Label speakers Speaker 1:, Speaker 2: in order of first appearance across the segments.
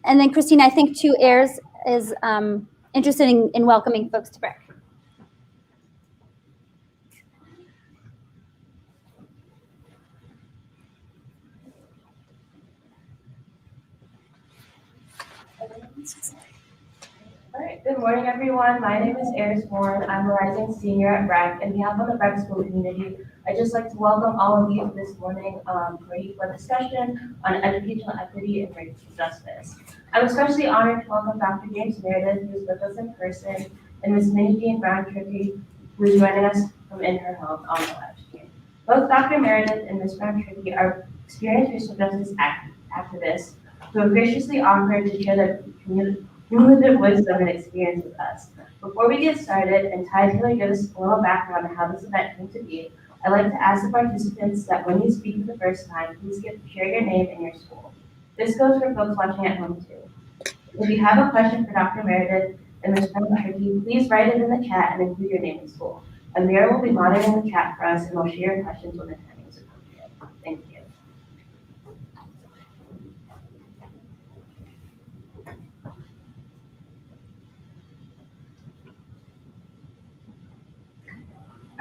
Speaker 1: And then Christina, I think too, Ayers is interested in welcoming folks to BRIC.
Speaker 2: All right, good morning, everyone. My name is Ayers Warren. I'm a rising senior at BRAC. On behalf of the BRAC school community, I'd just like to welcome all of you this morning for a discussion on educational equity and racial justice. I'm especially honored to welcome Dr. James Meredith, who's with us in person, and Ms. Minnie Jean Brown-Trickey, who is joining us from in her home on the live stream. Both Dr. Meredith and Ms. Brown-Trickey are experienced racial justice activists who have graciously offered to share their cumulative wisdom and experience with us. Before we get started, and Ty Taylor gives a little background on how this event came to be, I'd like to ask the participants that when you speak for the first time, please share your name and your school. This goes for folks watching at home too. If you have a question for Dr. Meredith and Ms. Brown-Trickey, please write it in the chat and include your name and school. Amira will be monitoring the chat for us and will share your questions when the timing is appropriate. Thank you.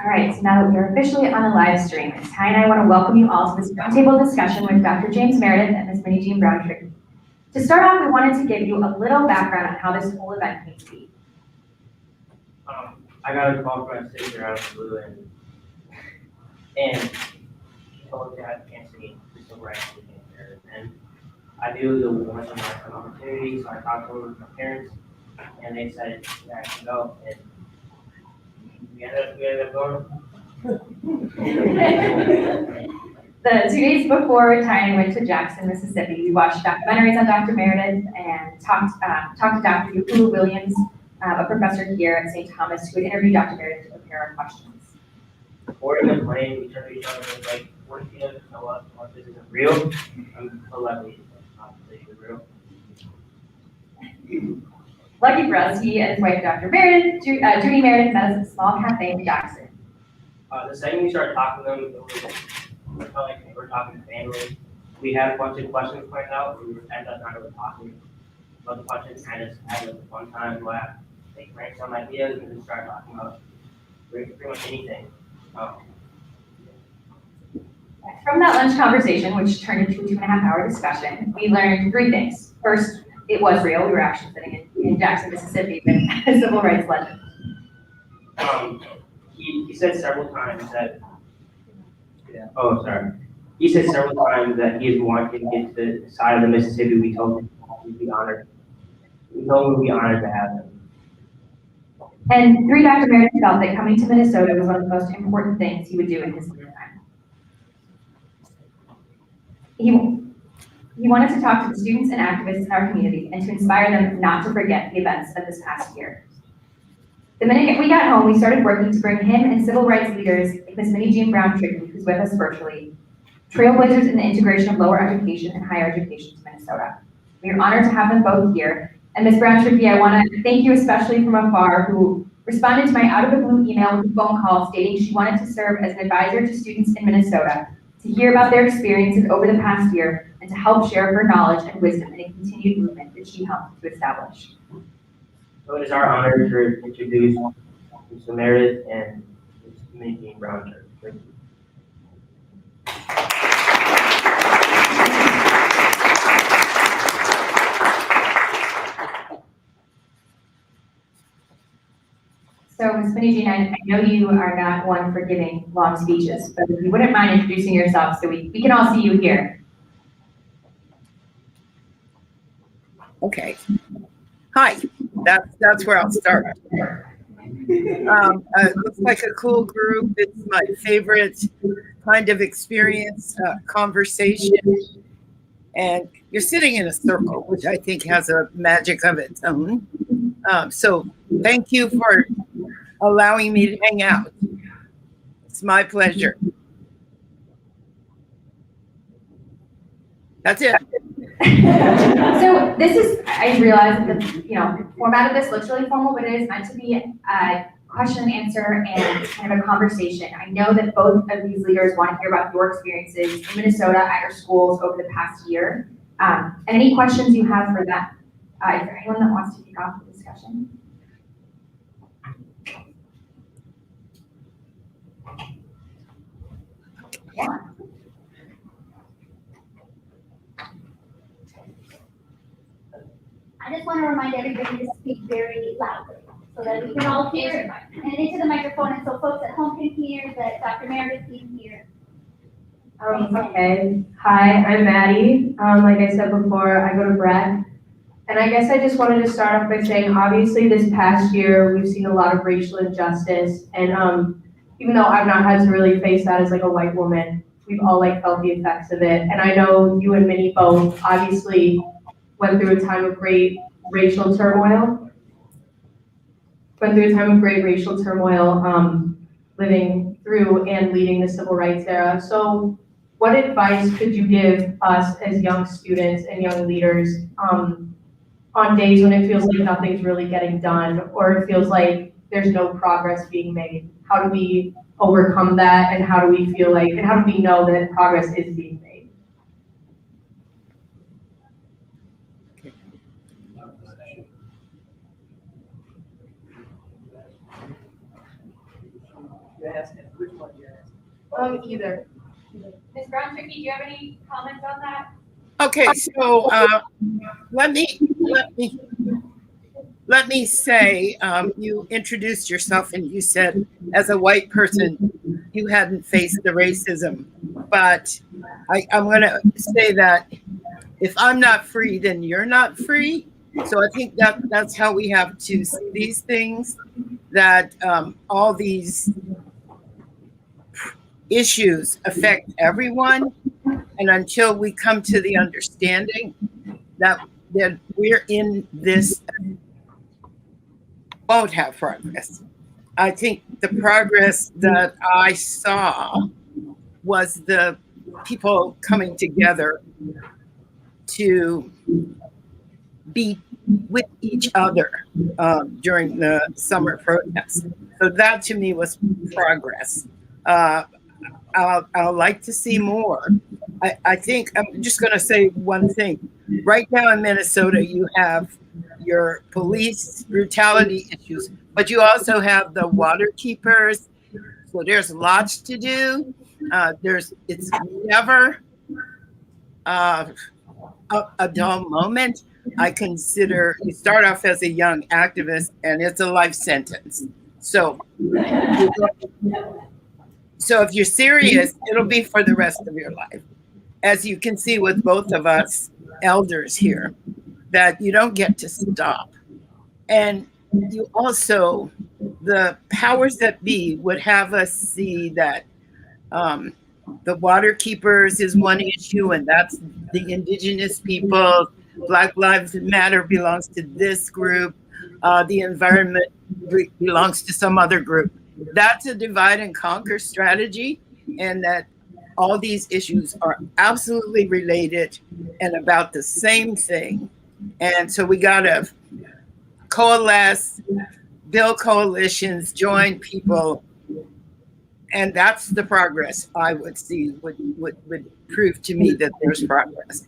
Speaker 3: All right, so now that we're officially on a live stream, Ty and I want to welcome you all to this roundtable discussion with Dr. James Meredith and Ms. Minnie Jean Brown-Trickey. To start off, we wanted to give you a little background on how this whole event came to be.
Speaker 4: I got a call from my sister out of the blue, and she told me I had a chance to meet the civil rights leader. And I knew the one of my opportunity, so I talked over with my parents, and they said that I can go. And we ended up going.
Speaker 3: The 2 days before Ty and I went to Jackson, Mississippi, we watched documentaries on Dr. Meredith and talked to Dr. Uhuru Williams, a professor here at St. Thomas, who had interviewed Dr. Meredith to prepare our questions.
Speaker 4: Boarding the plane, we turned to each other and was like, what if you know what this isn't real? I'm so lucky it's not real.
Speaker 3: Lucky for us, he and his wife, Dr. Meredith, Judy Meredith, met us at a small cafe in Jackson.
Speaker 4: The second we started talking to them, it felt like we were talking to family. We had a bunch of questions planned out, we ended up not really talking about the questions, kind of had a fun time, laugh, take brainstorm ideas, and then start talking about pretty much anything.
Speaker 3: From that lunch conversation, which turned into a 2.5-hour discussion, we learned 3 things. First, it was real. We were actually sitting in Jackson, Mississippi, with a civil rights legend.
Speaker 4: He said several times that, He said several times that he is wanting to get to the side of the Mississippi. We told him we'd be honored. We told him we'd be honored to have him.
Speaker 3: And 3, Dr. Meredith felt that coming to Minnesota was one of the most important things he would do in his lifetime. He wanted to talk to the students and activists in our community and to inspire them not to forget the events of this past year. The minute we got home, we started working to bring him and civil rights leaders like Ms. Minnie Jean Brown-Trickey, who's with us virtually, trailblazers in the integration of lower education and higher education to Minnesota. We are honored to have them both here. And Ms. Brown-Trickey, I want to thank you especially from afar, who responded to my out-of-the-blue email with a phone call stating she wanted to serve as an advisor to students in Minnesota, to hear about their experiences over the past year, and to help share her knowledge and wisdom in a continued movement that she helped to establish.
Speaker 4: So it is our honor to introduce Mr. Meredith and Ms. Minnie Jean Brown-Trickey.
Speaker 3: So, Ms. Minnie Jean, I know you are not one for giving long speeches, but if you wouldn't mind introducing yourself so we can all see you here.
Speaker 5: Okay. Hi, that's where I'll start. Looks like a cool group. It's my favorite kind of experience, conversation. And you're sitting in a circle, which I think has a magic of its own. So thank you for allowing me to hang out. It's my pleasure. That's it.
Speaker 3: So this is, I realize that the format of this looks really formal, but it is meant to be a question and answer and kind of a conversation. I know that both of these leaders want to hear about your experiences in Minnesota at your schools over the past year. And any questions you have for Is there anyone that wants to kick off the discussion? Yeah.
Speaker 1: I just want to remind everybody to speak very loudly so that we can all hear and into the microphone and so folks at home can hear, that Dr. Meredith can hear.
Speaker 2: Okay. Hi, I'm Maddie. Like I said before, I go to Breck. And I guess I just wanted to start off by saying, obviously this past year, we've seen a lot of racial injustice. And even though I've not had to really face that as like a white woman, we've all like felt the effects of it. And I know you and Minnie both obviously went through a time of great racial turmoil. Living through and leading the civil rights era. So what advice could you give us as young students and young leaders on days when it feels like nothing's really getting done, or it feels like there's no progress being made? How do we overcome that, and how do we feel like, and how do we know that progress is being made? Either.
Speaker 3: Ms. Brown-Trickey, do you have any comments on that?
Speaker 5: Okay, so let me say, you introduced yourself and you said, as a white person, you hadn't faced the racism. But I'm going to say that if I'm not free, then you're not free. So I think that's how we have to see these things, that all these issues affect everyone. And until we come to the understanding that we're in this, won't have progress. I think the progress that I saw was the people coming together to be with each other during the summer protests. So that to me was progress. I'll like to see more. I think I'm just going to say one thing. Right now in Minnesota, you have your police brutality issues, but you also have the water keepers. So there's lots to do. It's never a dull moment. I consider you start off as a young activist, and it's a life sentence. So if you're serious, it'll be for the rest of your life. As you can see with both of us elders here, that you don't get to stop. And you also, the powers that be would have us see that the water keepers is one issue, and that's the indigenous people. Black Lives Matter belongs to this group. The environment belongs to some other group. That's a divide and conquer strategy, and that all these issues are absolutely related and about the same thing. And so we gotta coalesce, build coalitions, join people, and that's the progress I would see would prove to me that there's progress.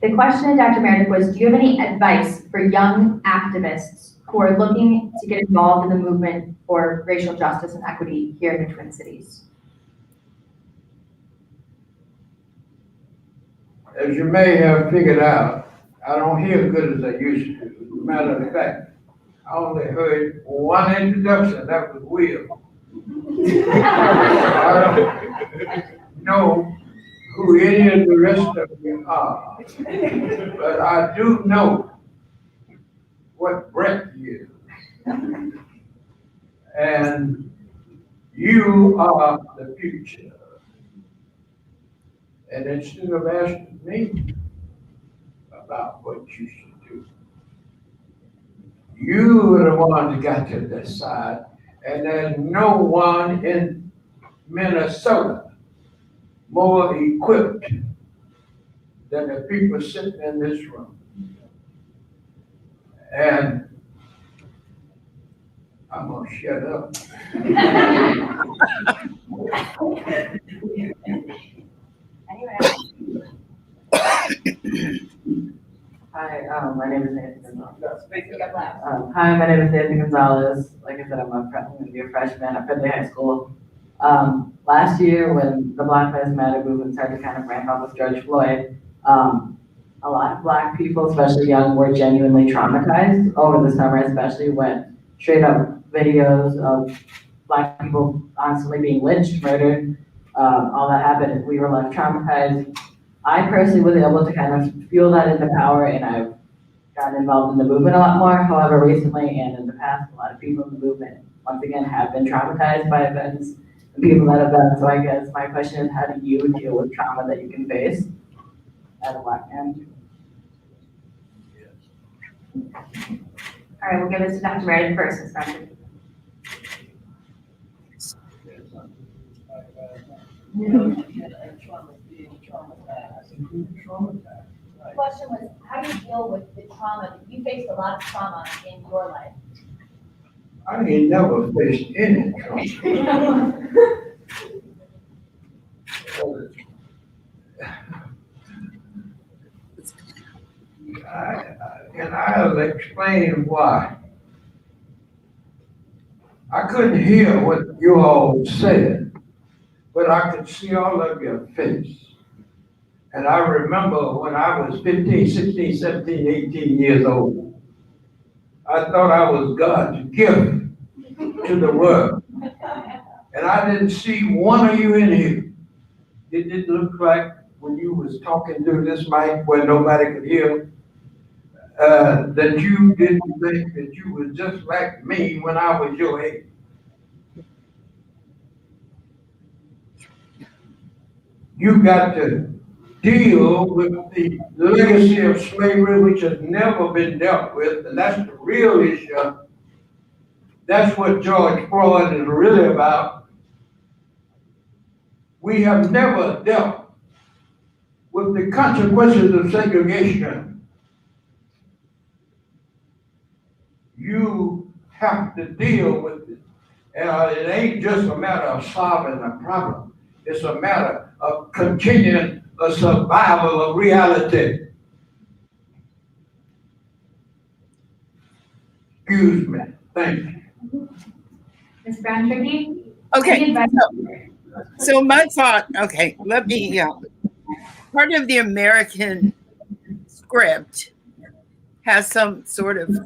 Speaker 3: The question to Dr. Meredith was, do you have any advice for young activists who are looking to get involved in the movement for racial justice and equity here in the Twin Cities?
Speaker 6: As you may have figured out, I don't hear as good as I used to. As a matter of fact, I only heard one introduction, that was Will. I don't know who any of the rest of you are, but I do know what Brett is. And you are the future. And instead of asking me about what you should do, you are the one that got to decide. And there's no one in Minnesota more equipped than the people sitting in this room. And I'm gonna shut up.
Speaker 2: Anyone else?
Speaker 7: Hi, my name is Nancy Gonzalez.
Speaker 2: Speak up loud.
Speaker 7: Hi, my name is Nancy Gonzalez. Like I said, I'm going to be a freshman at Finley High School. Last year, when the Black Lives Matter movement started to kind of ramp up with George Floyd, a lot of Black people, especially young, were genuinely traumatized over the summer, especially when straight up videos of Black people constantly being lynched, murdered, all that happened. We were left traumatized. I personally was able to kind of fuel that into power, and I've gotten involved in the movement a lot more. However, recently and in the past, a lot of people in the movement, once again, have been traumatized by events and people that have done. So I guess my question is, how do you deal with trauma that you can face as a Black man?
Speaker 3: All right, we'll give this to Dr. Meredith first, Ms. Bradford.
Speaker 8: The question was, how do you deal with the trauma? You faced a lot of trauma in your life.
Speaker 6: I ain't never faced any trouble. And I'll explain why. I couldn't hear what you all said, but I could see all of your face. And I remember when I was 15, 16, 17, 18 years old, I thought I was God's gift to the world. And I didn't see one of you in here. It didn't look like when you was talking through this mic where nobody could hear, that you didn't think that you were just like me when I was your age. You got to deal with the legacy of slavery, which has never been dealt with, and that's the real issue. That's what George Floyd is really about. We have never dealt with the consequences of segregation. You have to deal with it. And it ain't just a matter of solving a problem. It's a matter of continuing a survival of reality. Excuse me. Thank you.
Speaker 3: Ms. Brown Trickey?
Speaker 5: Okay, so my thought, okay, let me, part of the American script has some sort of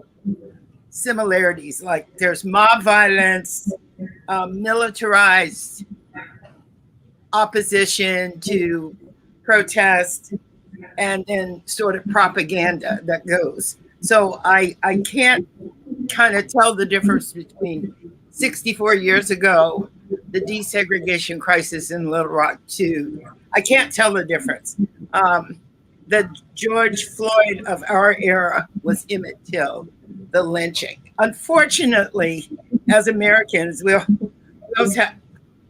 Speaker 5: similarities, like there's mob violence, militarized opposition to protest, and then sort of propaganda that goes. So I can't kind of tell the difference between 64 years ago, the desegregation crisis in Little Rock, to, I can't tell the difference. The George Floyd of our era was Emmett Till, the lynching. Unfortunately, as Americans, we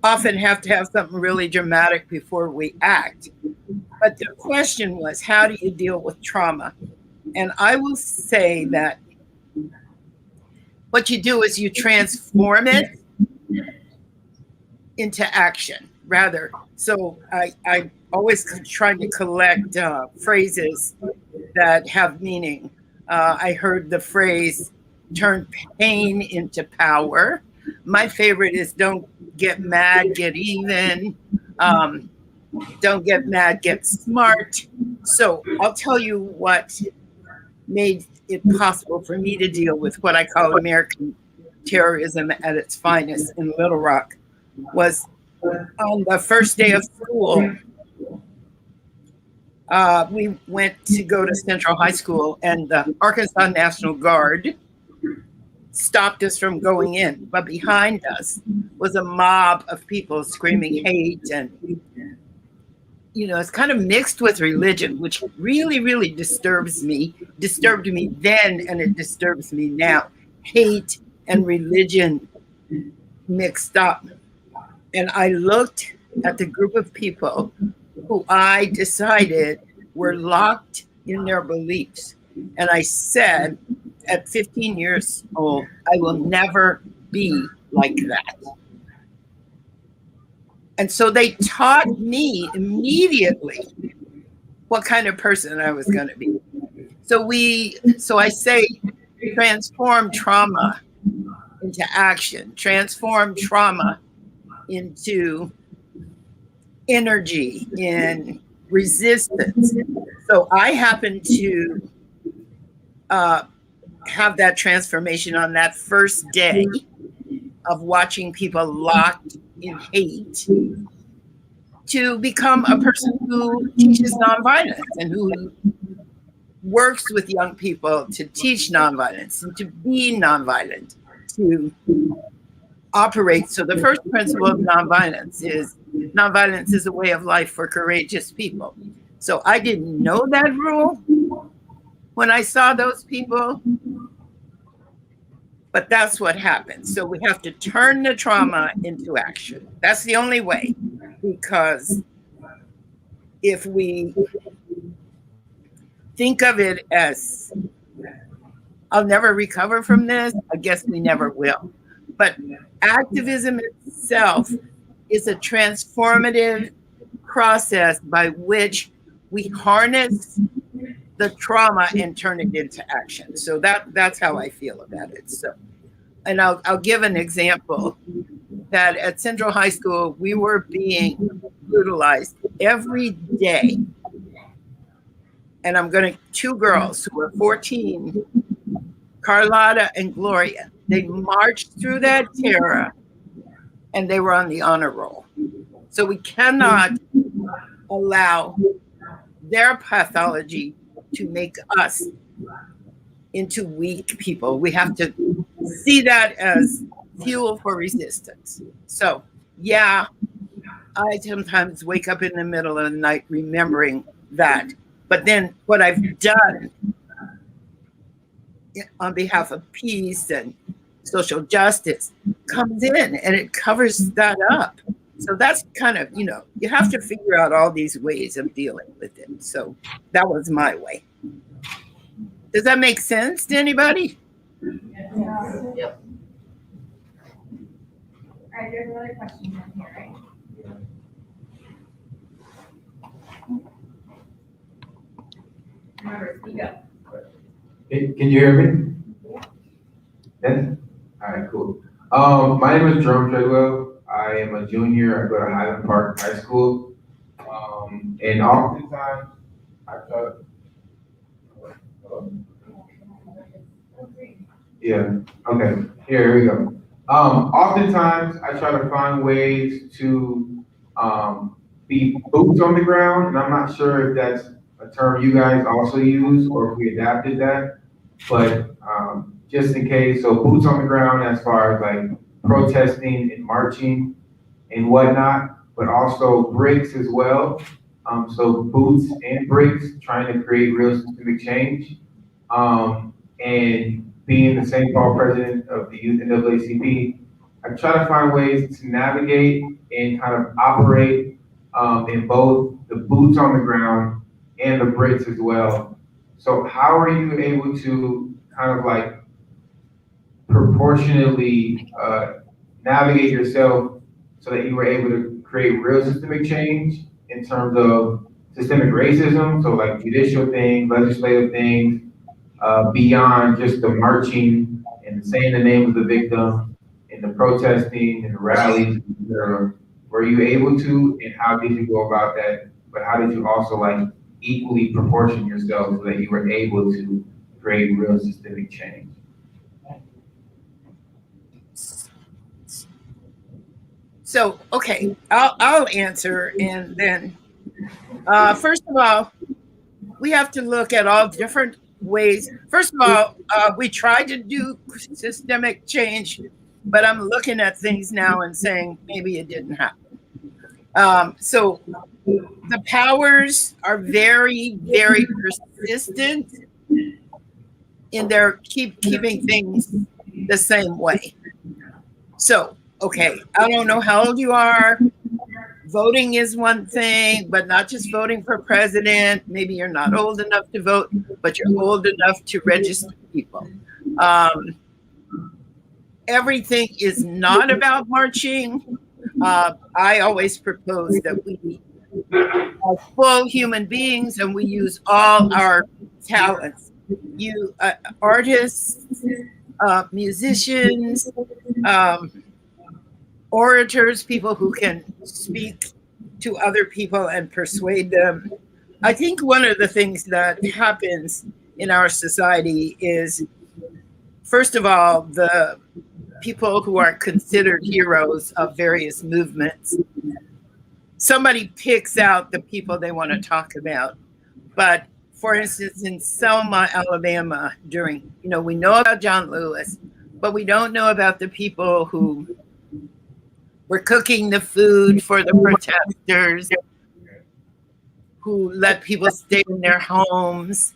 Speaker 5: often have to have something really dramatic before we act. But the question was, how do you deal with trauma? And I will say that what you do is you transform it into action, rather. So I always trying to collect phrases that have meaning. I heard the phrase, turn pain into power. My favorite is don't get mad, get even. Don't get mad, get smart. So I'll tell you what made it possible for me to deal with what I call American terrorism at its finest in Little Rock was on the first day of school. We went to go to Central High School, and the Arkansas National Guard stopped us from going in. But behind us was a mob of people screaming hate, and it's kind of mixed with religion, which really, really disturbed me then, and it disturbs me now. Hate and religion mixed up. And I looked at the group of people who I decided were locked in their beliefs. And I said, at 15 years old, I will never be like that. And so they taught me immediately what kind of person I was going to be. So I say, transform trauma into action, transform trauma into energy and resistance. So I happen to have that transformation on that first day of watching people locked in hate to become a person who teaches nonviolence and who works with young people to teach nonviolence and to be nonviolent, to operate. So the first principle of nonviolence is a way of life for courageous people. So I didn't know that rule when I saw those people, but that's what happens. So we have to turn the trauma into action. That's the only way, because if we think of it as, I'll never recover from this, I guess we never will. But activism itself is a transformative process by which we harness the trauma and turn it into action. So that's how I feel about it. So, and I'll give an example that at Central High School, we were being brutalized every day. And I'm going to, two girls who were 14, Carlotta and Gloria, they marched through that terror and they were on the honor roll. So we cannot allow their pathology to make us into weak people. We have to see that as fuel for resistance. So yeah, I sometimes wake up in the middle of the night remembering that. But then what I've done on behalf of peace and social justice comes in and it covers that up. So that's kind of, you have to figure out all these ways of dealing with it. So that was my way. Does that make sense to anybody?
Speaker 3: Yep. All right, there's another question in here, right? Remember, speak up.
Speaker 9: Can you hear me? Yes? All right, cool. My name is Jerome Treadwell. I am a junior. I go to Highland Park High School. And oftentimes, I try yeah, okay, here we go. Oftentimes, I try to find ways to be boots on the ground, and I'm not sure if that's a term you guys also use or if we adapted that, but just in case, so boots on the ground as far as like protesting and marching and whatnot, but also bricks as well. So boots and bricks, trying to create real systemic change. And being the St. Paul president of the Youth NAACP, I try to find ways to navigate and kind of operate in both the boots on the ground and the bricks as well. So how are you able to kind of like proportionately navigate yourself so that you were able to create real systemic change in terms of systemic racism, so like judicial things, legislative things, beyond just the marching and saying the name of the victim and the protesting and the rallies, etc. Were you able to, and how did you go about that? But how did you also like equally proportion yourself so that you were able to create real systemic change?
Speaker 5: So, okay, I'll answer. And then, first of all, we have to look at all different ways. First of all, we tried to do systemic change, but I'm looking at things now and saying maybe it didn't happen. So the powers are very, very persistent in their keeping things the same way. So, okay, I don't know how old you are. Voting is one thing, but not just voting for president. Maybe you're not old enough to vote, but you're old enough to register people. everything is not about marching. I always propose that we are full human beings and we use all our talents. You artists, musicians, orators, people who can speak to other people and persuade them. I think one of the things that happens in our society is, first of all, the people who are considered heroes of various movements, somebody picks out the people they want to talk about. But for instance, in Selma, Alabama, we know about John Lewis, but we don't know about the people who were cooking the food for the protesters, who let people stay in their homes.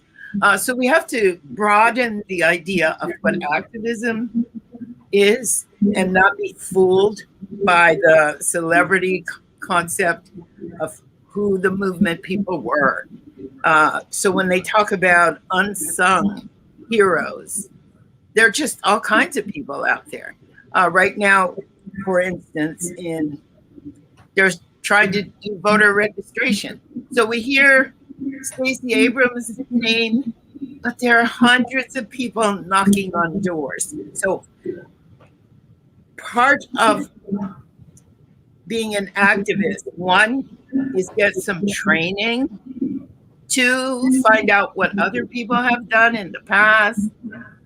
Speaker 5: So we have to broaden the idea of what activism is and not be fooled by the celebrity concept of who the movement people were. So when they talk about unsung heroes, there are just all kinds of people out there. Right now, for instance, they're trying to do voter registration. So we hear Stacey Abrams' name, but there are hundreds of people knocking on doors. So part of being an activist, one, is get some training. Two, find out what other people have done in the past.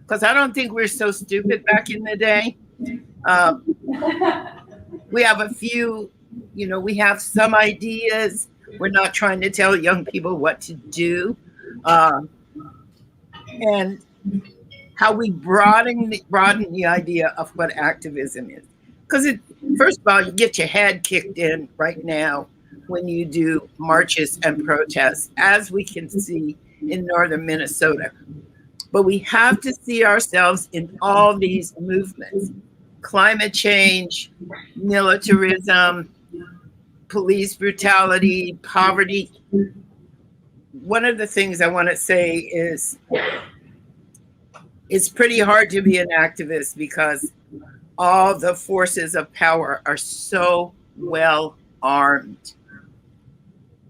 Speaker 5: Because I don't think we're so stupid back in the day. We have a few, we have some ideas. We're not trying to tell young people what to do. And how we broaden the idea of what activism is. Because first of all, you get your head kicked in right now when you do marches and protests, as we can see in northern Minnesota. But we have to see ourselves in all these movements: climate change, militarism, police brutality, poverty. One of the things I want to say is it's pretty hard to be an activist because all the forces of power are so well armed.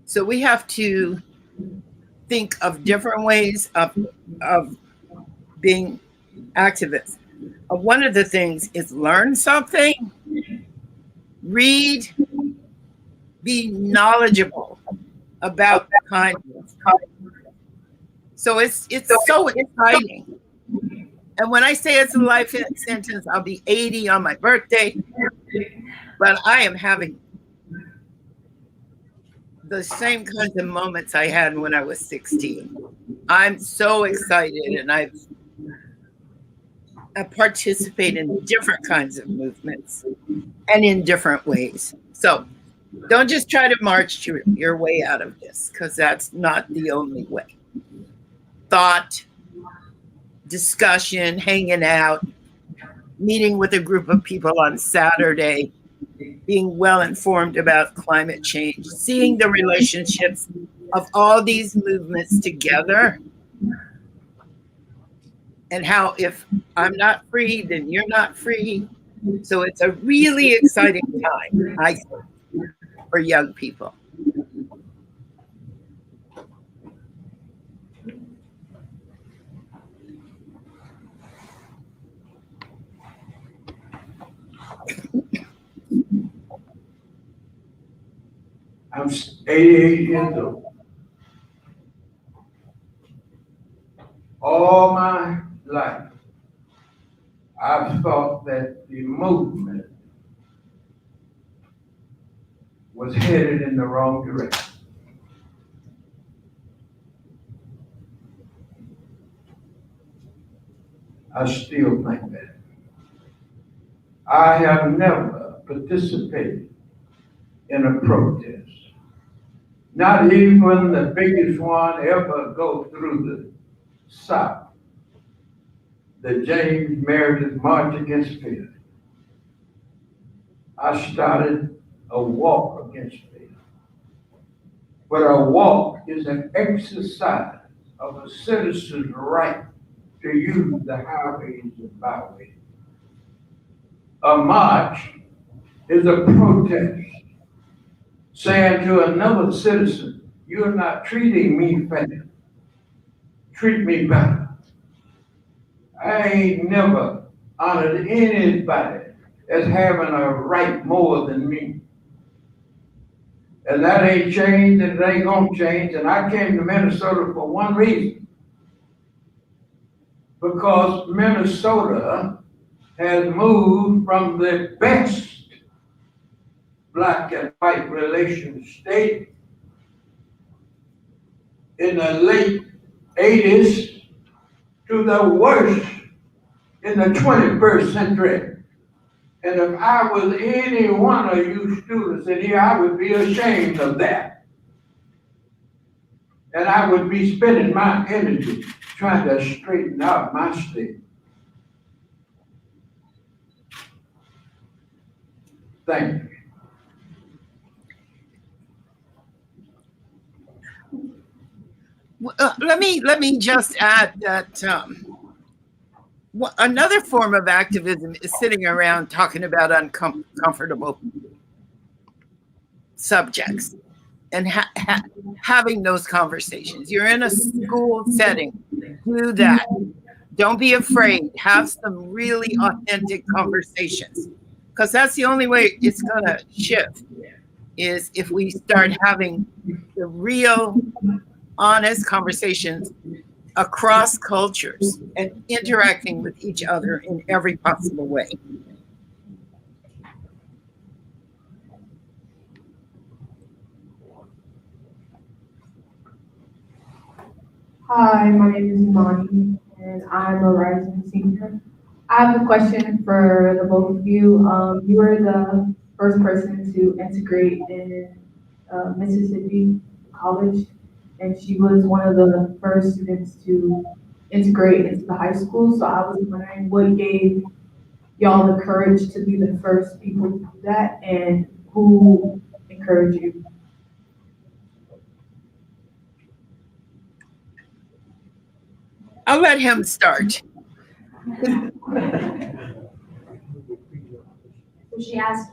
Speaker 5: So we have to think of different ways of being activists. One of the things is learn something, read, be knowledgeable about the kind of. So it's so exciting. And when I say it's a life sentence, I'll be 80 on my birthday, but I am having the same kinds of moments I had when I was 16. I'm so excited, and I participate in different kinds of movements and in different ways. So don't just try to march your way out of this, because that's not the only way. Thought, discussion, hanging out, meeting with a group of people on Saturday, being well informed about climate change, seeing the relationships of all these movements together, and how if I'm not free, then you're not free. So it's a really exciting time, I think, for young people.
Speaker 6: I'm 88 years old. All my life, I've thought that the movement was headed in the wrong direction. I still think that. I have never participated in a protest. Not even the biggest one ever go through the South. The James Meredith March Against Fear. I started a walk against fear. But a walk is an exercise of a citizen's right to use the highways and byways. A march is a protest saying to another citizen, you're not treating me fair. Treat me better. I ain't never honored anybody as having a right more than me. And that ain't changed and it ain't gonna change. And I came to Minnesota for one reason. Because Minnesota has moved from the best black and white relation state in the late 80s to the worst in the 21st century. And if I was any one of you students in here, I would be ashamed of that. And I would be spending my energy trying to straighten out my state. Thank you.
Speaker 5: Let me just add that another form of activism is sitting around talking about uncomfortable subjects and having those conversations. You're in a school setting, do that. Don't be afraid. Have some really authentic conversations, because that's the only way it's gonna shift, is if we start having the real, honest conversations across cultures and interacting with each other in every possible way.
Speaker 10: Hi, my name is Imani, and I'm a rising senior. I have a question for the both of you. You were the first person to integrate in Mississippi College, and she was one of the first students to integrate into the high school. So I was wondering what gave y'all the courage to be the first people to do that, and who encouraged you?
Speaker 5: I'll let him start.
Speaker 3: So she asked,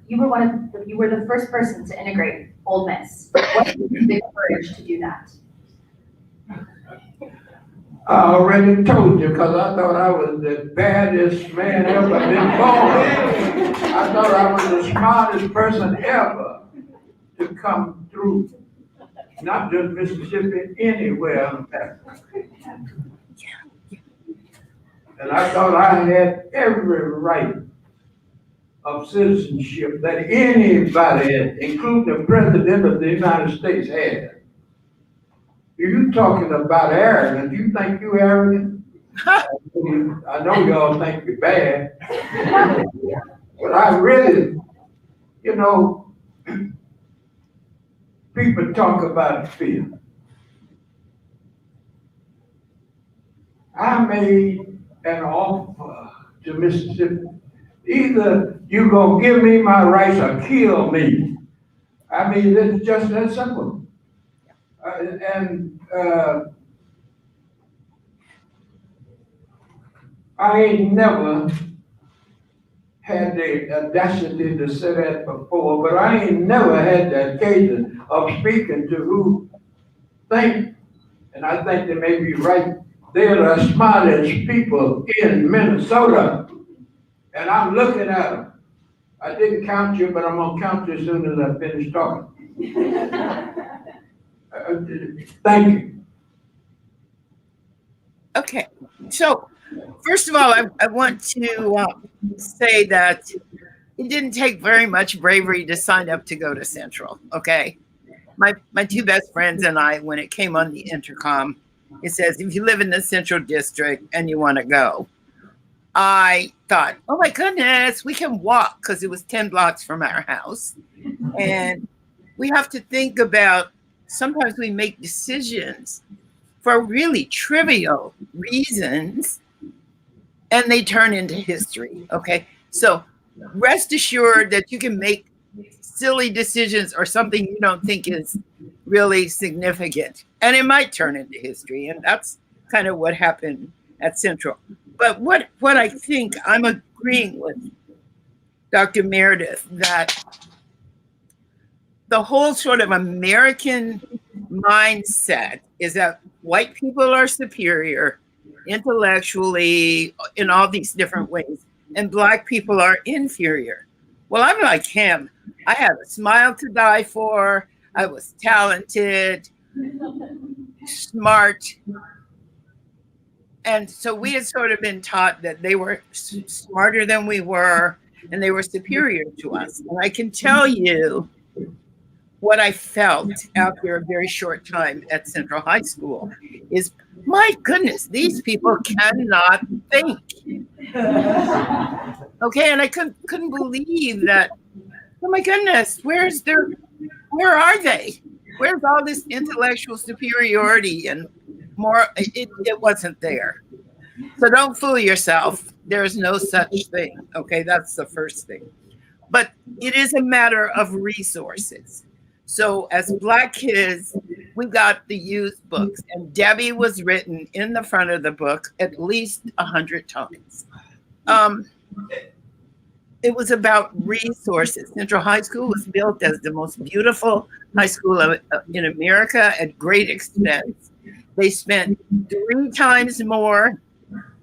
Speaker 3: you were the first person to integrate Old Miss. What gave you the courage to do that?
Speaker 6: I already told you, because I thought I was the baddest man ever been born. I thought I was the smartest person ever to come through. Not just Mississippi, anywhere on that. And I thought I had every right of citizenship that anybody, including the President of the United States, had. You talking about arrogant? You think you arrogant? I know y'all think you're bad. But I really, people talk about fear. I made an offer to Mississippi. Either you gonna give me my rights or kill me. I mean, it's just that simple. I ain't never had the audacity to say that before, but I ain't never had the occasion of speaking to who think, and I think they may be right, they're the smartest people in Minnesota. And I'm looking at them. I didn't count you, but I'm gonna count you as soon as I finish talking. Thank you.
Speaker 5: Okay, so first of all, I want to say that it didn't take very much bravery to sign up to go to Central, okay? My two best friends and I, when it came on the intercom, it says, if you live in the Central District and you want to go. I thought, oh my goodness, we can walk, because it was 10 blocks from our house. And we have to think about, sometimes we make decisions for really trivial reasons, and they turn into history, okay? So rest assured that you can make silly decisions or something you don't think is really significant, and it might turn into history, and that's kind of what happened at Central. But what I think, I'm a agreeing with Dr. Meredith that the whole sort of American mindset is that white people are superior intellectually in all these different ways, and Black people are inferior. Well, I'm like him. I had a smile to die for. I was talented, smart. And so we had sort of been taught that they were smarter than we were and they were superior to us. And I can tell you what I felt after a very short time at Central High School is, my goodness, these people cannot think. Okay, and I couldn't believe that. Oh my goodness, where are they? Where's all this intellectual superiority and more? It wasn't there. So don't fool yourself. There's no such thing. Okay, that's the first thing. But it is a matter of resources. So as Black kids, we got the used books, and Debbie was written in the front of the book at least 100 times. It was about resources. Central High School was built as the most beautiful high school in America at great expense. They spent 3 times more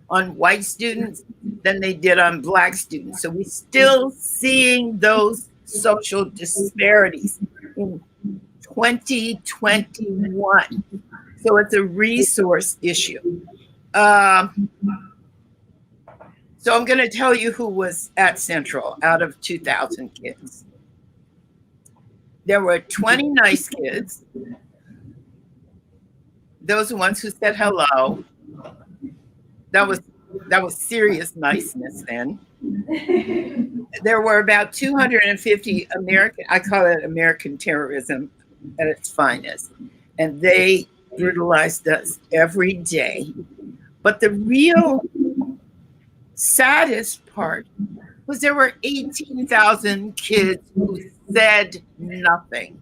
Speaker 5: on white students than they did on Black students. So we're still seeing those social disparities in 2021. So it's a resource issue. So I'm going to tell you who was at Central out of 2,000 kids. There were 20 nice kids. Those are the ones who said hello. That was serious niceness then. There were about 250 American, I call it American terrorism at its finest. And they brutalized us every day. But the real saddest part was there were 18,000 kids who said nothing.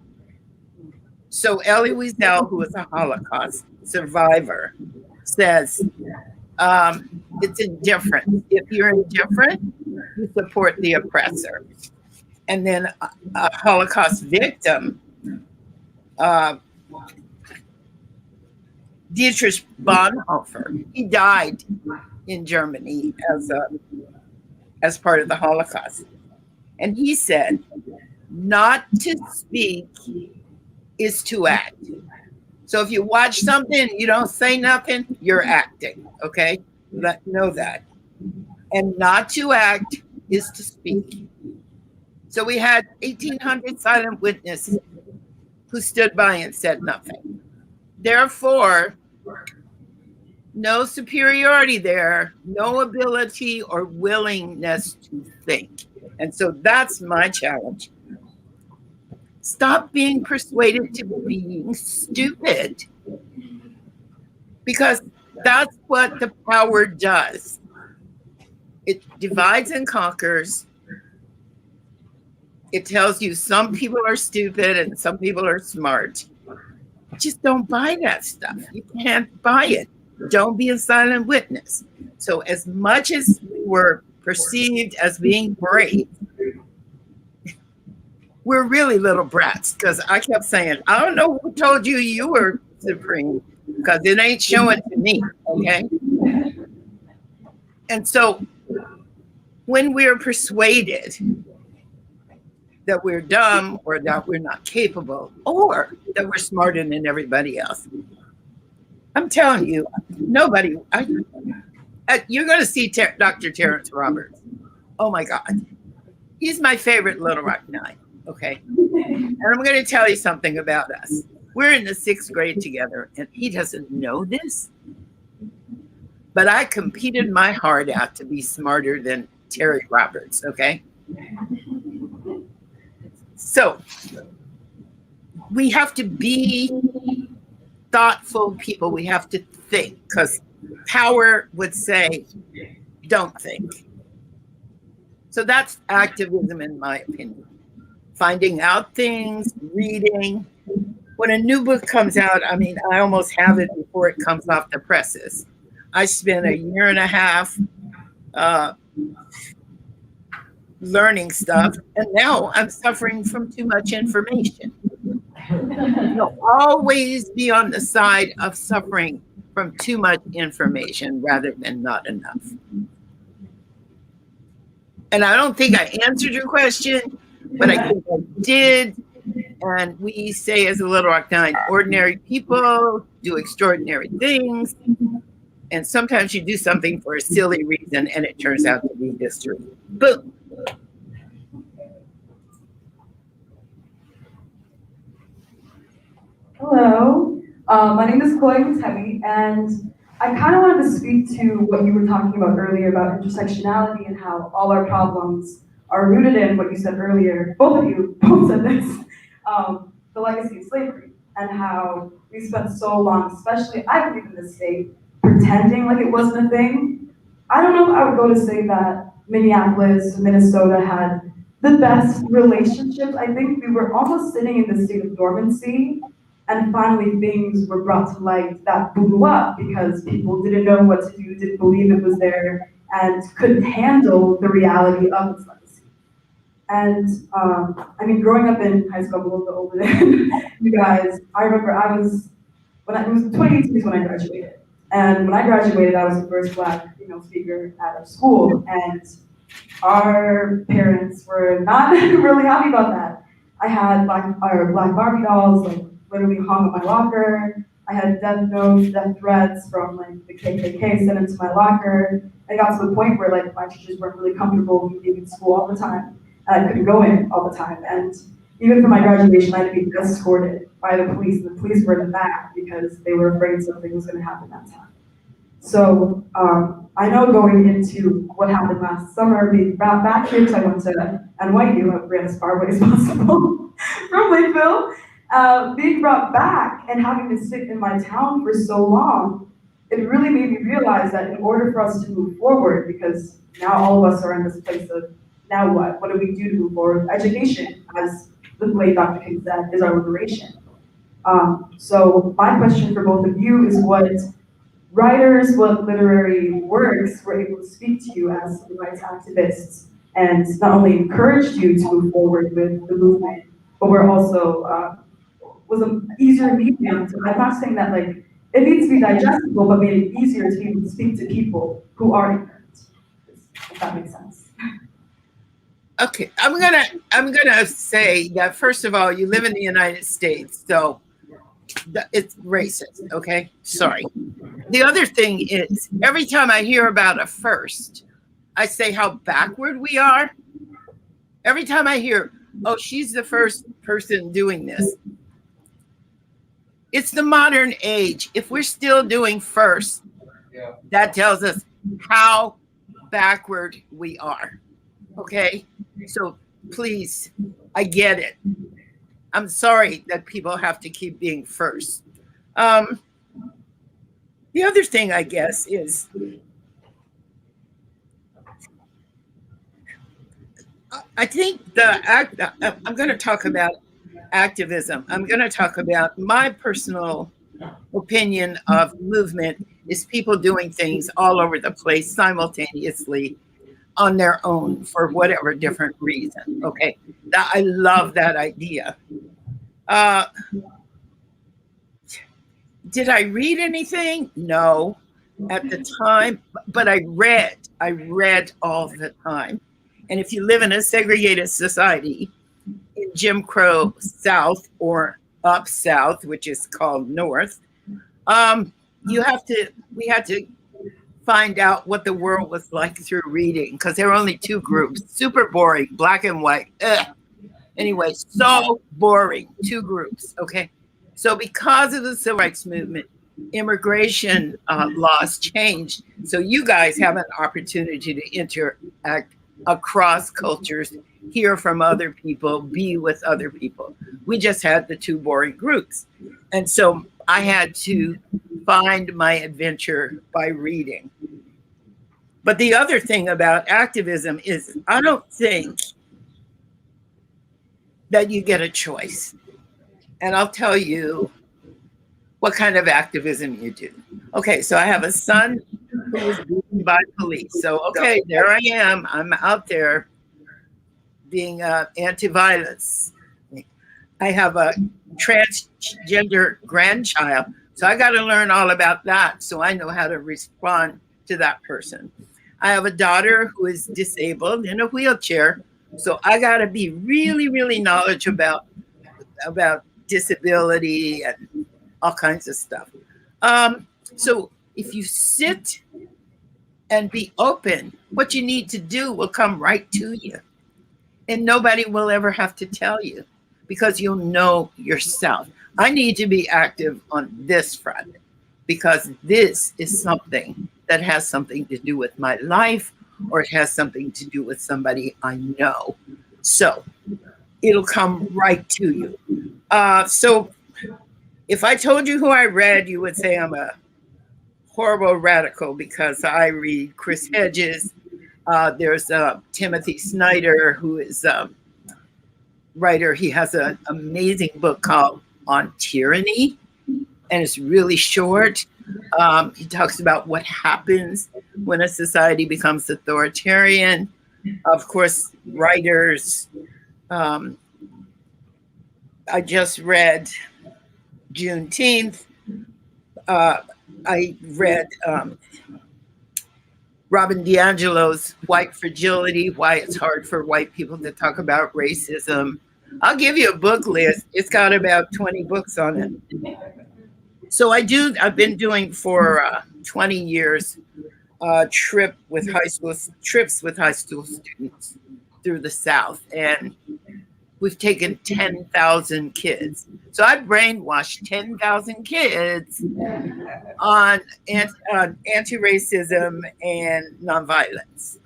Speaker 5: So Elie Wiesel, who was a Holocaust survivor, says it's indifferent. If you're indifferent, you support the oppressor. And then a Holocaust victim, Dietrich Bonhoeffer, he died in Germany as part of the Holocaust. And he said, not to speak is to act. So if you watch something, you don't say nothing, you're acting, okay? Know that. And not to act is to speak. So we had 1,800 silent witnesses who stood by and said nothing. Therefore, no superiority there, no ability or willingness to think. And so that's my challenge. Stop being persuaded to being stupid, because that's what the power does. It divides and conquers. It tells you some people are stupid and some people are smart. Just don't buy that stuff. You can't buy it. Don't be a silent witness. So as much as we were perceived as being brave, we're really little brats, because I kept saying, I don't know who told you you were supreme, because it ain't showing to me, okay? And so when we're persuaded that we're dumb or that we're not capable or that we're smarter than everybody else, I'm telling you, nobody, you're going to see Dr. Terrence Roberts. Oh my God. He's my favorite Little Rock Nine. Okay. And I'm going to tell you something about us. We're in the 6th grade together, and he doesn't know this, but I competed my heart out to be smarter than Terry Roberts. Okay. So we have to be thoughtful people. We have to think, because power would say, don't think. So that's activism, in my opinion. Finding out things, reading. When a new book comes out, I mean, I almost have it before it comes off the presses. I spent a year and a half learning stuff, and now I'm suffering from too much information. You'll always be on the side of suffering from too much information rather than not enough. And I don't think I answered your question, but I think I did. And we say as a Little Rock Nine, ordinary people do extraordinary things. And sometimes you do something for a silly reason and it turns out to be history. Boom.
Speaker 10: Hello, my name is Chloe Mutebi, and I kind of wanted to speak to what you were talking about earlier about intersectionality and how all our problems are rooted in what you said earlier. Both of you both said this, the legacy of slavery, and how we spent so long, especially I believe in this state, pretending like it wasn't a thing. I don't know if I would go to say that Minneapolis, Minnesota had the best relationships. I think we were almost sitting in the state of dormancy. And finally, things were brought to light that blew up because people didn't know what to do, didn't believe it was there, and couldn't handle the reality of its legacy. And I mean, growing up in high school, I'm a little bit older than you guys. I remember it was 2018 is when I graduated. And when I graduated, I was the first Black female speaker at our school. And our parents were not really happy about that. I had Black Barbie dolls, like, literally hung at my locker. I had death notes, death threats from like the KKK sent into my locker. I got to the point where like my teachers weren't really comfortable with me being in school all the time. And I couldn't go in all the time. And even for my graduation, I had to be escorted by the police. The police were in the back because they were afraid something was gonna happen that time. So I know going into what happened last summer, being brought back here, because I went to NYU, I ran as far away as possible from Lakeville. Being brought back and having to sit in my town for so long, it really made me realize that in order for us to move forward, because now all of us are in this place of, now what? What do we do to move forward? Education, as the late Dr. King said, is our liberation. So my question for both of you is what writers, what literary works were able to speak to you as rights activists and not only encouraged you to move forward with the movement, but were also was an easier medium to, I'm not saying that like, it needs to be digestible, but made it easier to be able to speak to people who are ignorant, if that makes sense.
Speaker 5: Okay, I'm gonna say that first of all, you live in the United States, so it's racist, okay? Sorry. The other thing is, every time I hear about a first, I say how backward we are. Every time I hear, oh, she's the first person doing this. It's the modern age. If we're still doing first, that tells us how backward we are. Okay? So please, I get it. I'm sorry that people have to keep being first. The other thing, I guess, is I think I'm going to talk about activism. I'm going to talk about my personal opinion of movement is people doing things all over the place simultaneously on their own for whatever different reason. Okay, I love that idea. Did I read anything? No, at the time, but I read all the time. And if you live in a segregated society, in Jim Crow South or up South, which is called North, we had to find out what the world was like through reading, because there were only two groups, super boring, black and white. Ugh. Anyway, so boring, two groups, okay? So because of the civil rights movement, immigration laws changed. So you guys have an opportunity to interact across cultures, hear from other people, be with other people. We just had the two boring groups. And so I had to find my adventure by reading. But the other thing about activism is I don't think that you get a choice. And I'll tell you what kind of activism you do. Okay, so I have a son who was beaten by police. So, okay, there I am. I'm out there being anti-violence. I have a transgender grandchild, so I got to learn all about that so I know how to respond to that person. I have a daughter who is disabled in a wheelchair, so I got to be really, really knowledgeable about disability and all kinds of stuff. So if you sit and be open, what you need to do will come right to you. And nobody will ever have to tell you because you'll know yourself. I need to be active on this front because this is something that has something to do with my life or it has something to do with somebody I know. So it'll come right to you. So if I told you who I read, you would say I'm a horrible radical because I read Chris Hedges. There's Timothy Snyder, who is a writer. He has an amazing book called On Tyranny, and it's really short. He talks about what happens when a society becomes authoritarian. Of course, writers. I just read Juneteenth. I read Robin DiAngelo's White Fragility, Why It's Hard for White People to Talk About Racism. I'll give you a book list. It's got about 20 books on it. So I've been doing for 20 years trips with high school students through the South. And we've taken 10,000 kids. So I brainwashed 10,000 kids on anti-racism and nonviolence.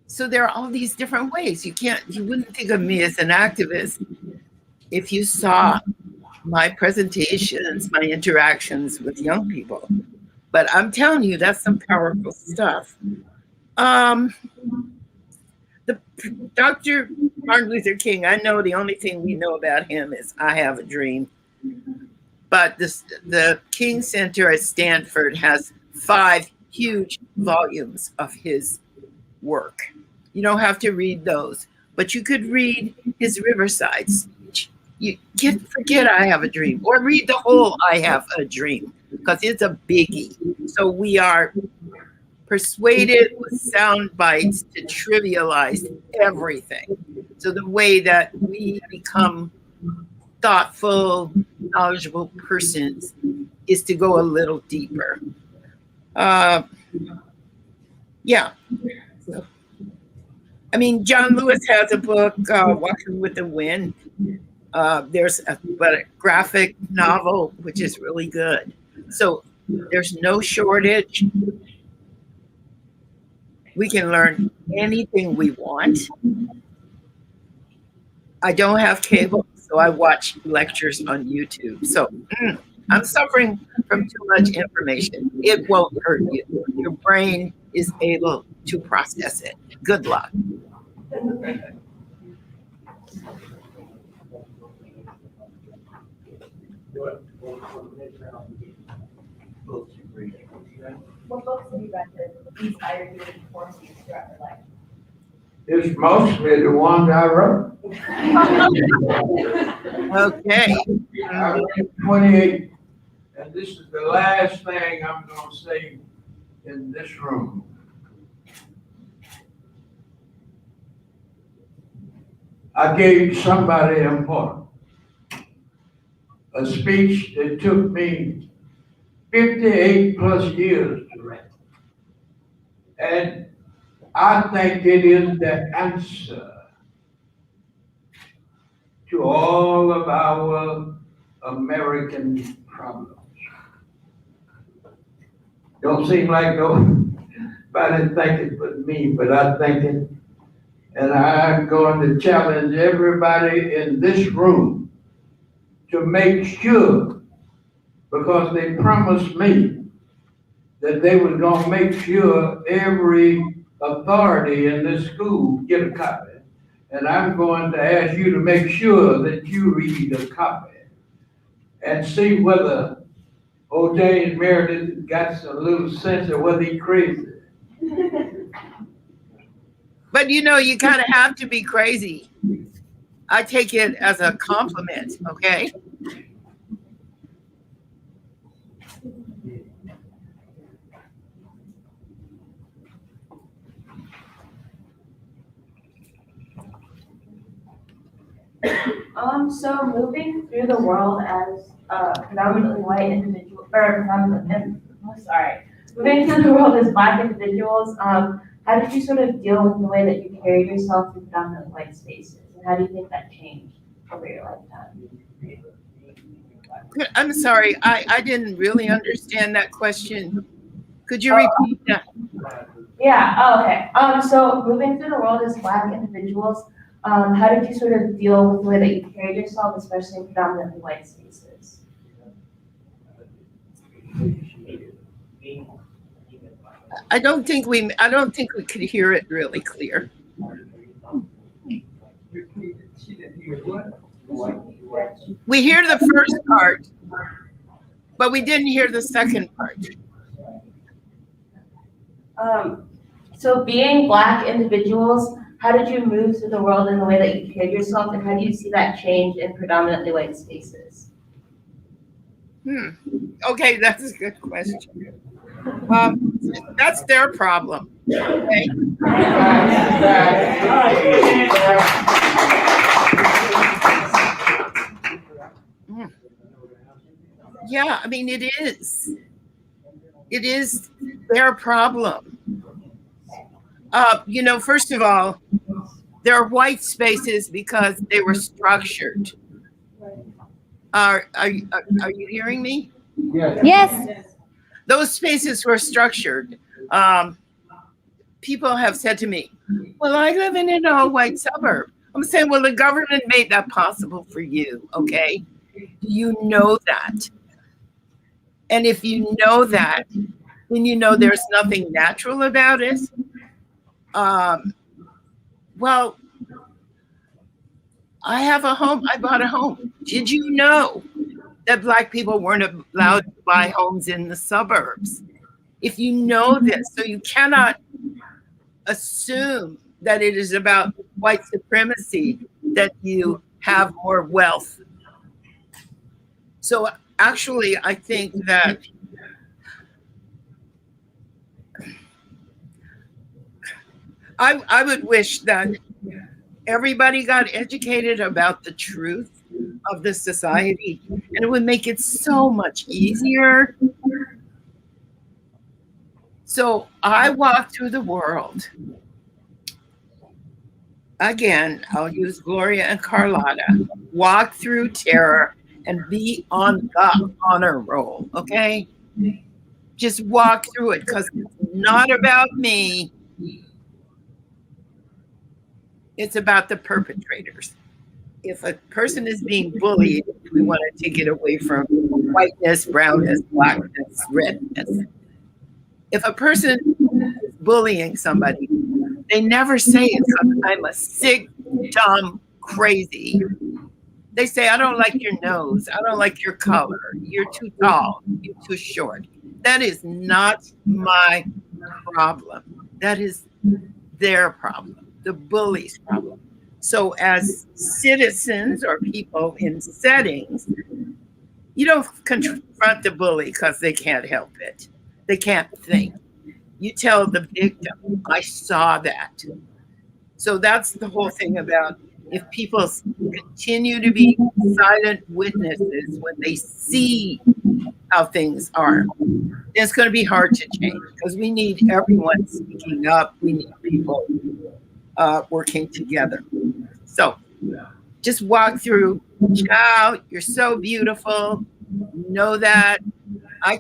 Speaker 5: So there are all these different ways. You wouldn't think of me as an activist if you saw my presentations, my interactions with young people. But I'm telling you, that's some powerful stuff. Dr. Martin Luther King, I know the only thing we know about him is I Have a Dream. But the King Center at Stanford has 5 huge volumes of his work. You don't have to read those, but you could read his Riverside speech. Forget I Have a Dream, or read the whole I Have a Dream, because it's a biggie. So we are persuaded with sound bites to trivialize everything. So the way that we become thoughtful, knowledgeable persons is to go a little deeper. Yeah. So, I mean, John Lewis has a book, Walking with the Wind. There's a graphic novel, which is really good. So there's no shortage. We can learn anything we want. I don't have cable, so I watch lectures on YouTube. So I'm suffering from too much information. It won't hurt you. Your brain is able to process it. Good luck.
Speaker 8: What books have you read that inspired you and informed you throughout your life?
Speaker 6: It's mostly the ones I wrote.
Speaker 5: Okay.
Speaker 6: I'm 28, and this is the last thing I'm going to say in this room. I gave somebody important a speech that took me 58 plus years to write. And I think it is the answer to all of our American problems. Don't seem like nobody think it but me, but I think it. And I'm going to challenge everybody in this room to make sure, because they promised me that they were going to make sure every authority in this school get a copy. And I'm going to ask you to make sure that you read a copy and see whether old James Meredith got a little sense of whether he's crazy.
Speaker 5: But you know, you kind of have to be crazy. I take it as a compliment, okay?
Speaker 2: So moving through the world as predominantly white individual, or moving through the world as Black individuals, how did you sort of deal with the way that you carried yourself in predominantly white spaces? And how do you think that changed over your lifetime?
Speaker 5: I'm sorry, I didn't really understand that question. Could you repeat that?
Speaker 2: Yeah, oh, okay. So moving through the world as Black individuals, how did you sort of deal with the way that you carried yourself, especially in predominantly white spaces?
Speaker 5: I don't think we could hear it really clear. We hear the first part, but we didn't hear the second part.
Speaker 2: So being Black individuals, how did you move through the world in the way that you carried yourself, and how do you see that change in predominantly white spaces?
Speaker 5: Okay, that's a good question. That's their problem. Okay? Yeah, I mean, it is. It is their problem. You know, first of all, there are white spaces because they were structured. Are you hearing me?
Speaker 1: Yes.
Speaker 5: Those spaces were structured. People have said to me, well, I live in an all-white suburb. I'm saying, well, the government made that possible for you, okay? You know that. And if you know that, then you know there's nothing natural about it. Well, I have a home. I bought a home. Did you know that Black people weren't allowed to buy homes in the suburbs? If you know this, so you cannot assume that it is about white supremacy that you have more wealth. So actually, I think that I would wish that everybody got educated about the truth of this society, and it would make it so much easier. So I walk through the world. Again, I'll use Gloria and Carlotta. Walk through terror and be on the honor roll, okay? Just walk through it because it's not about me. It's about the perpetrators. If a person is being bullied, we want to take it away from whiteness, brownness, blackness, redness. If a person is bullying somebody, they never say it's because I'm a sick, dumb, crazy. They say, I don't like your nose. I don't like your color. You're too tall. You're too short. That is not my problem. That is their problem, the bully's problem. So as citizens or people in settings, you don't confront the bully because they can't help it. They can't think. You tell the victim, I saw that. So that's the whole thing about if people continue to be silent witnesses when they see how things are, it's going to be hard to change because we need everyone speaking up. We need people working together. So just walk through, child, you're so beautiful. Know that. I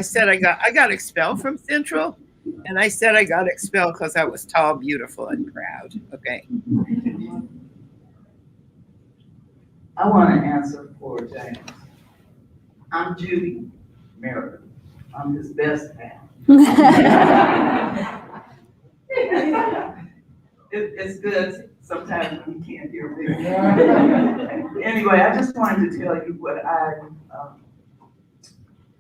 Speaker 5: said I got expelled from Central, and I said I got expelled because I was tall, beautiful, and proud. Okay.
Speaker 7: I want to answer for James. I'm Judy Meredith. I'm his best man. It's good sometimes when you can't hear me. Anyway, I just wanted to tell you what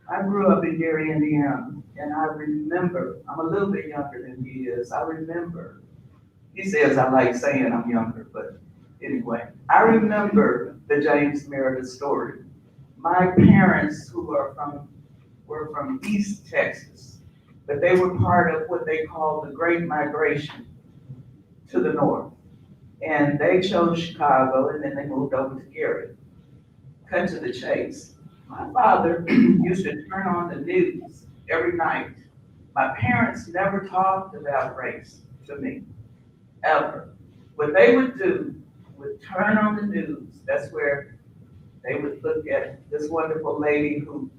Speaker 7: I grew up in Gary, Indiana, and I remember, I'm a little bit younger than he is, I remember
Speaker 11: He says I like saying I'm younger, but anyway, I remember the James Meredith story. My parents, were from East Texas, but they were part of what they call the Great Migration to the north. And they chose Chicago, and then they moved over to Gary. Cut to the chase. My father used to turn on the news every night. My parents never talked about race to me, ever. What they would do would turn on the news. That's where they would look at this wonderful lady who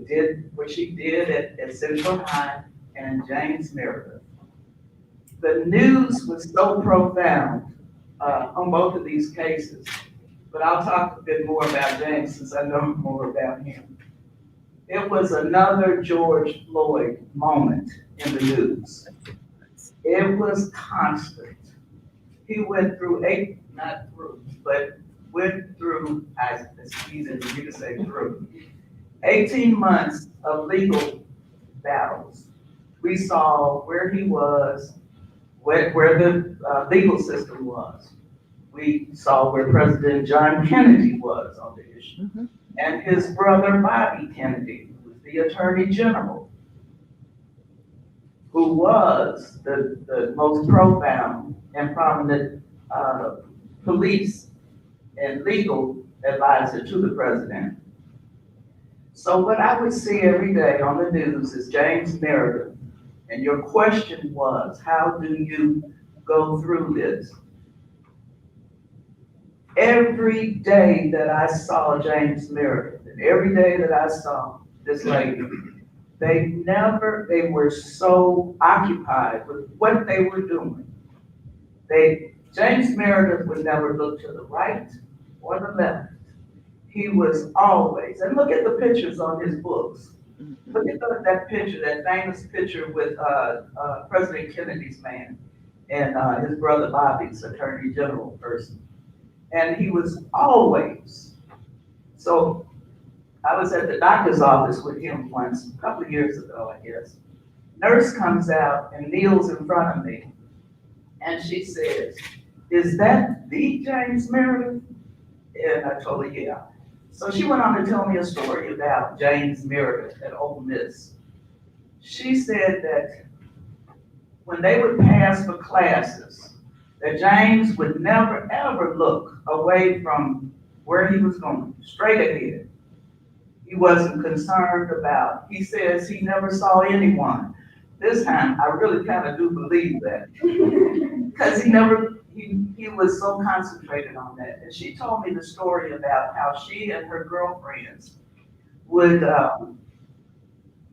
Speaker 11: did what she did at Central High and James Meredith. The news was so profound on both of these cases, but I'll talk a bit more about James since I know more about him. It was another George Floyd moment in the news. It was constant. He went through it's easy for me to say through, 18 months of legal battles. We saw where he was, where the legal system was. We saw where President John Kennedy was on the issue. And his brother Bobby Kennedy, who was the Attorney General, who was the most profound and prominent police and legal advisor to the president. So what I would see every day on the news is James Meredith. And your question was, how do you go through this? Every day that I saw James Meredith, and every day that I saw this lady, they were so occupied with what they were doing. James Meredith would never look to the right or the left. He was always, and look at the pictures on his books. Look at that picture, that famous picture with President Kennedy's man and his brother Bobby's Attorney General person. And he was always, so I was at the doctor's office with him once, a couple of years ago, I guess. Nurse comes out and kneels in front of me. And she says, "Is that the James Meredith?" And I told her, yeah. So she went on to tell me a story about James Meredith at Ole Miss. She said that when they would pass for classes, that James would never ever look away from where he was going, straight ahead. He wasn't concerned about, he says he never saw anyone. This time, I really kind of do believe that. Because he was so concentrated on that. And she told me the story about how she and her girlfriends would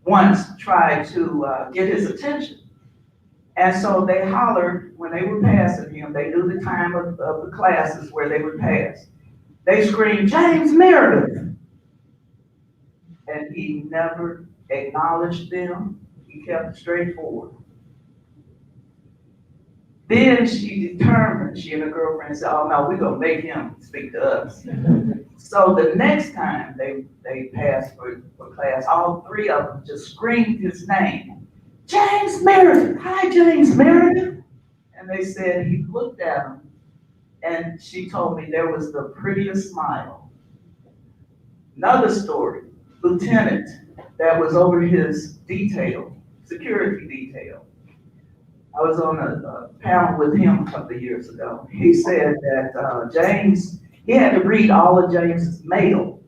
Speaker 11: once try to get his attention. And so they hollered when they were passing him, they knew the time of the classes where they would pass. They screamed, "James Meredith!" And he never acknowledged them. He kept straight forward. Then she determined, she and her girlfriend said, "Oh no, we're gonna make him speak to us." So the next time they passed for class, all three of them just screamed his name. "James Meredith, hi James Meredith." And they said he looked at them, and she told me there was the prettiest smile. Another story, lieutenant that was over his detail, security detail. I was on a panel with him a couple of years ago. He said that James, he had to read all of James's mail,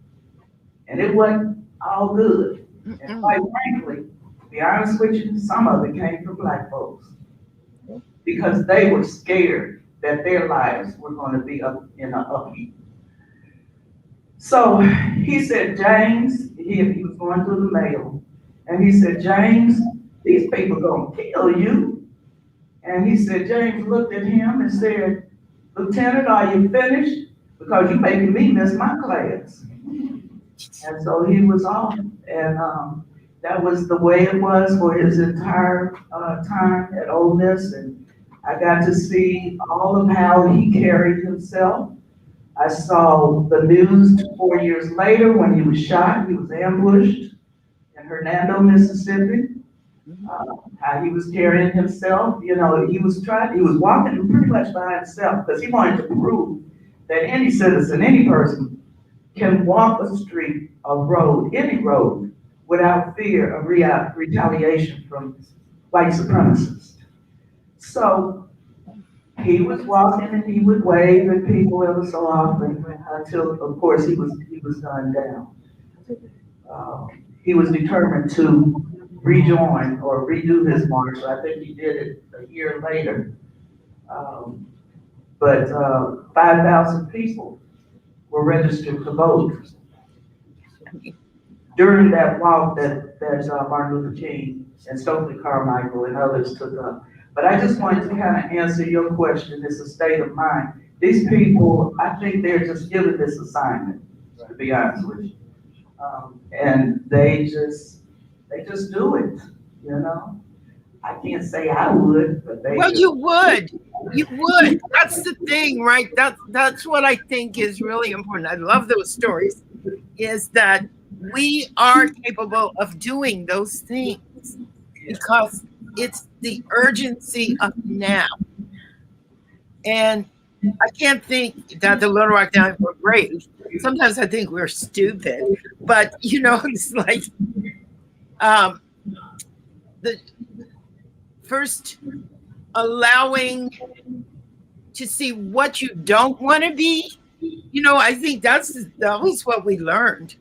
Speaker 11: and it wasn't all good. And quite frankly, to be honest with you, some of it came from Black folks because they were scared that their lives were going to be up in an upheaval. So he said, James, he was going through the mail, and he said, "James, these people are going to kill you." And he said, James looked at him and said, "Lieutenant, are you finished? Because you're making me miss my class." And so he was off, and that was the way it was for his entire time at Ole Miss. And I got to see all of how he carried himself. I saw the news 4 years later when he was shot. He was ambushed in Hernando, Mississippi. How he was carrying himself, you know, he was walking pretty much by himself, because he wanted to prove that any citizen, any person can walk a street, a road, any road, without fear of retaliation from white supremacists. So he was walking and he would wave at people ever so often until, of course, he was gunned down. He was determined to rejoin or redo his march. I think he did it a year later. But 5,000 people were registered to vote during that walk that Martin Luther King and Stokely Carmichael and others took up. But I just wanted to kind of answer your question. It's a state of mind. These people, I think they're just given this assignment, to be honest with you. And they just do it, you know? I can't say I would, but they
Speaker 5: Well,
Speaker 11: do.
Speaker 5: you would. You would. That's the thing, right? That's what I think is really important. I love those stories, is that we are capable of doing those things because it's the urgency of now. And I can't think that the Little Rock Nine were great. Sometimes I think we're stupid, but you know, it's like the first allowing to see what you don't want to be. You know, I think that was what we learned.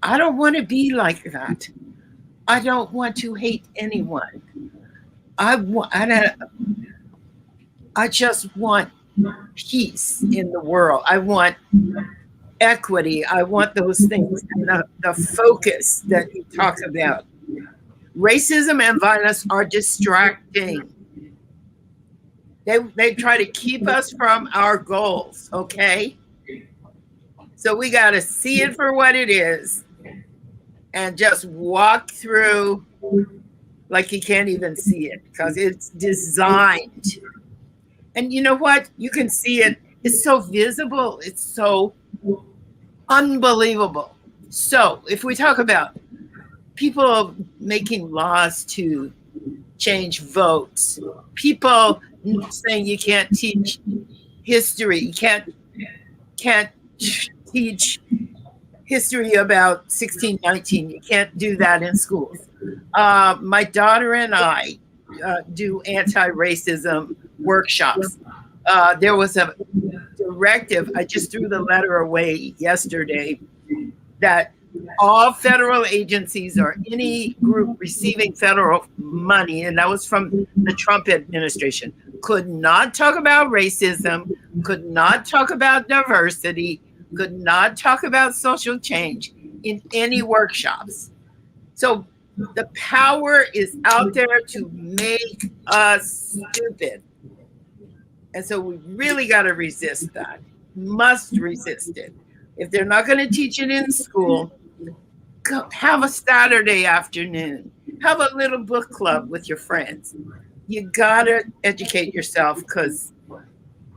Speaker 5: I don't want to be like that. I don't want to hate anyone. I just want peace in the world. I want equity. I want those things. And the focus that you talk about. Racism and violence are distracting. They try to keep us from our goals, okay? So we got to see it for what it is and just walk through like you can't even see it because it's designed. And you know what? You can see it. It's so visible. It's so unbelievable. So if we talk about people making laws to change votes, people saying you can't teach history, you can't teach history about 1619, you can't do that in schools. My daughter and I do anti-racism workshops. There was a directive, I just threw the letter away yesterday, that all federal agencies or any group receiving federal money, and that was from the Trump administration, could not talk about racism, could not talk about diversity, could not talk about social change in any workshops. So the power is out there to make us stupid. And so we really got to resist that, must resist it. If they're not going to teach it in school, have a Saturday afternoon, have a little book club with your friends. You got to educate yourself because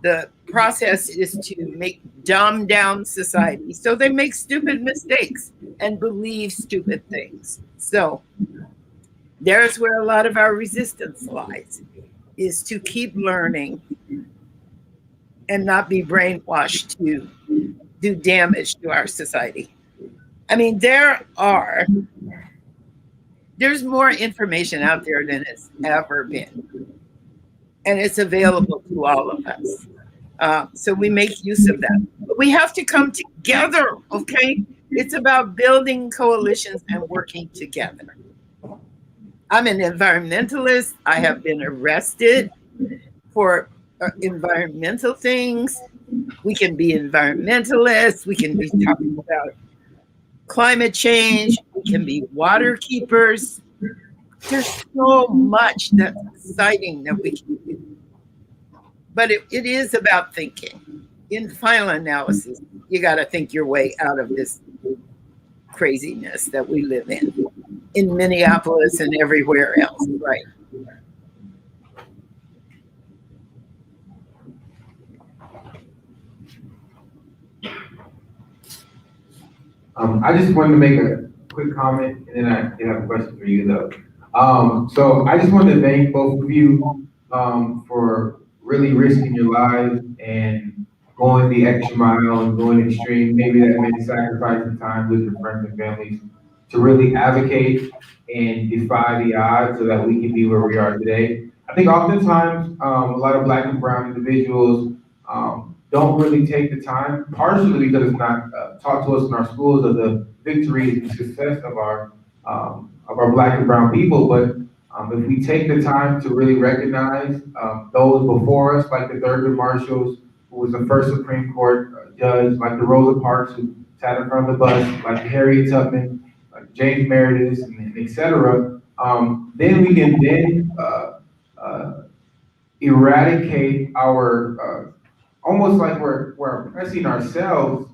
Speaker 5: the process is to dumb down society. So they make stupid mistakes and believe stupid things. So there's where a lot of our resistance lies, is to keep learning and not be brainwashed to do damage to our society. I mean, there's more information out there than it's ever been. And it's available to all of us. So we make use of that. But we have to come together, okay? It's about building coalitions and working together. I'm an environmentalist. I have been arrested for environmental things. We can be environmentalists. We can be talking about climate change. We can be water keepers. There's so much that's exciting that we can do. But it is about thinking. In final analysis, you got to think your way out of this craziness that we live in Minneapolis and everywhere else, right?
Speaker 9: I just wanted to make a quick comment, and then I did have a question for you, though. So I just wanted to thank both of you for really risking your lives and going the extra mile and going extreme. Maybe that meant sacrificing time with your friends and families to really advocate and defy the odds so that we can be where we are today. I think oftentimes a lot of Black and brown individuals don't really take the time, partially because it's not taught to us in our schools of the victories and success of our Black and brown people. But if we take the time to really recognize those before us, like the Thurgood Marshalls, who was the first Supreme Court judge, like the Rosa Parks, who sat in front of the bus, like Harriet Tubman, like James Meredith, and et cetera, then we can eradicate our almost like we're oppressing ourselves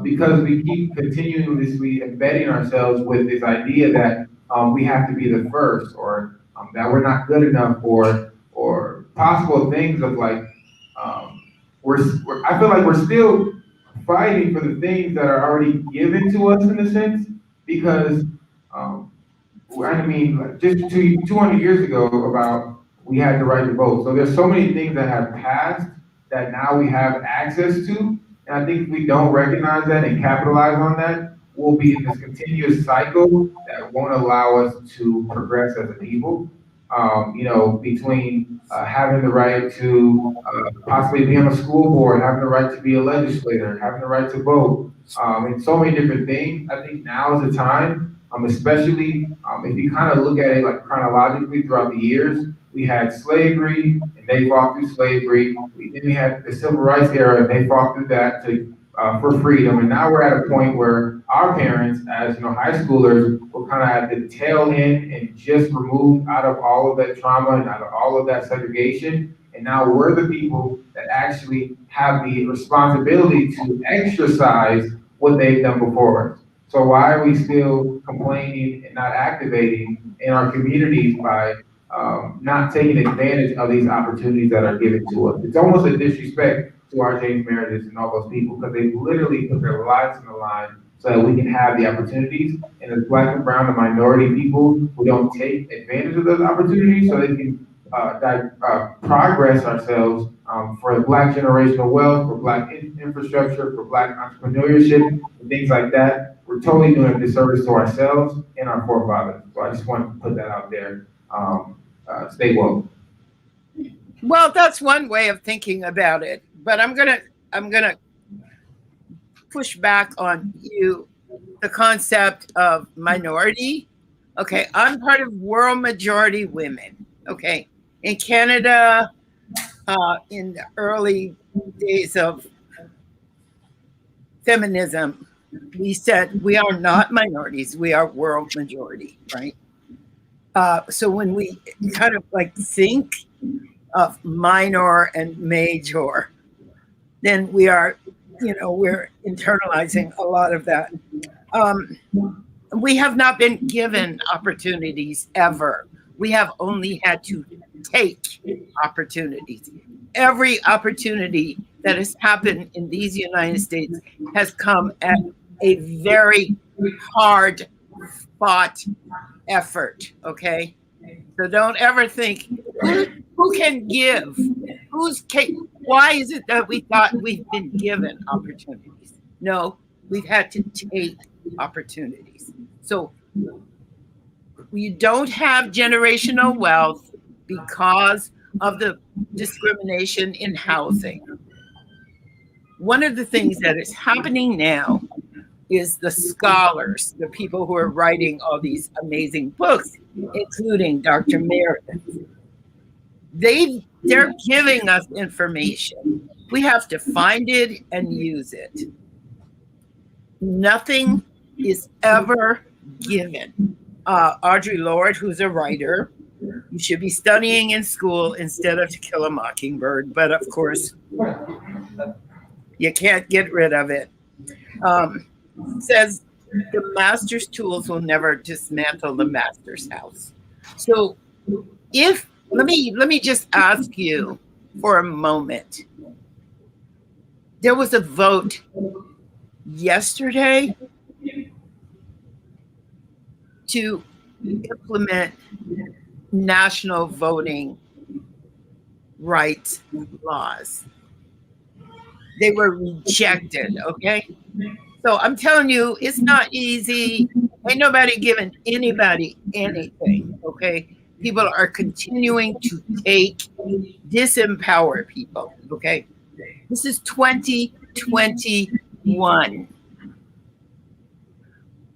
Speaker 9: because we keep continuously embedding ourselves with this idea that we have to be the first, or that we're not good enough, or possible things of like I feel like we're still fighting for the things that are already given to us in a sense, because I mean, like just 200 years ago, about we had the right to vote. So there's so many things that have passed that now we have access to. And I think if we don't recognize that and capitalize on that, we'll be in this continuous cycle that won't allow us to progress as a people. Between having the right to possibly be on a school board, having the right to be a legislator, having the right to vote, and so many different things. I think now is the time, especially if you kind of look at it like chronologically throughout the years. We had slavery, and they fought through slavery. Then we had the civil rights era, and they fought through that for freedom. And now we're at a point where our parents, as high schoolers, were kind of at the tail end and just removed out of all of that trauma and out of all of that segregation. And now we're the people that actually have the responsibility to exercise what they've done before us. So why are we still complaining and not activating in our communities by not taking advantage of these opportunities that are given to us? It's almost a disrespect to our James Meredith and all those people, because they literally put their lives on the line so that we can have the opportunities. And as Black and brown and minority people who don't take advantage of those opportunities so they can progress ourselves for Black generational wealth, for Black infrastructure, for Black entrepreneurship, and things like that, we're totally doing a disservice to ourselves and our forefathers. So I just want to put that out there. Stay woke.
Speaker 5: Well, that's one way of thinking about it, but I'm gonna push back on you, the concept of minority. Okay, I'm part of world majority women. Okay, in Canada, in the early days of feminism, we said we are not minorities, we are world majority, right? So when we kind of like think of minor and major, then we are, we're internalizing a lot of that. We have not been given opportunities ever. We have only had to take opportunities. Every opportunity that has happened in these United States has come at a very hard fought effort, okay? So don't ever think, who can give? Why is it that we thought we've been given opportunities? No, we've had to take opportunities. So we don't have generational wealth because of the discrimination in housing. One of the things that is happening now is the scholars, the people who are writing all these amazing books, including Dr. Meredith. They're giving us information. We have to find it and use it. Nothing is ever given. Audre Lorde, who's a writer, you should be studying in school instead of To Kill a Mockingbird, but of course, you can't get rid of it. Says the master's tools will never dismantle the master's house. So let me just ask you for a moment. There was a vote yesterday to implement national voting rights laws. They were rejected, okay? So I'm telling you, it's not easy. Ain't nobody giving anybody anything, okay? People are continuing to disempower people, okay? This is 2021.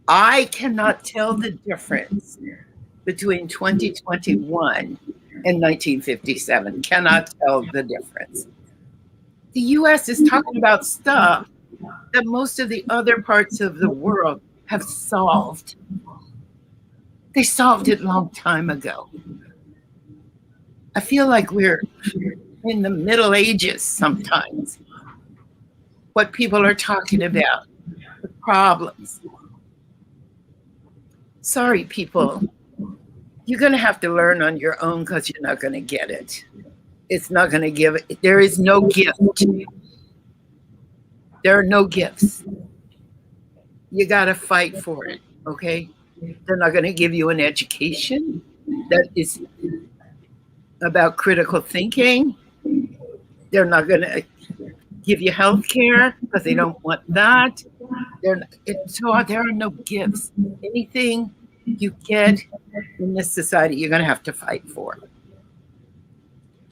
Speaker 5: I cannot tell the difference between 2021 and 1957. Cannot tell the difference. The US is talking about stuff that most of the other parts of the world have solved. They solved it a long time ago. I feel like we're in the Middle Ages sometimes. What people are talking about, the problems. Sorry, people. You're going to have to learn on your own because you're not going to get it. It's not going to give it. There is no gift. There are no gifts. You got to fight for it, okay? They're not going to give you an education that is about critical thinking. They're not going to give you health care because they don't want that. So there are no gifts. Anything you get in this society, you're going to have to fight for.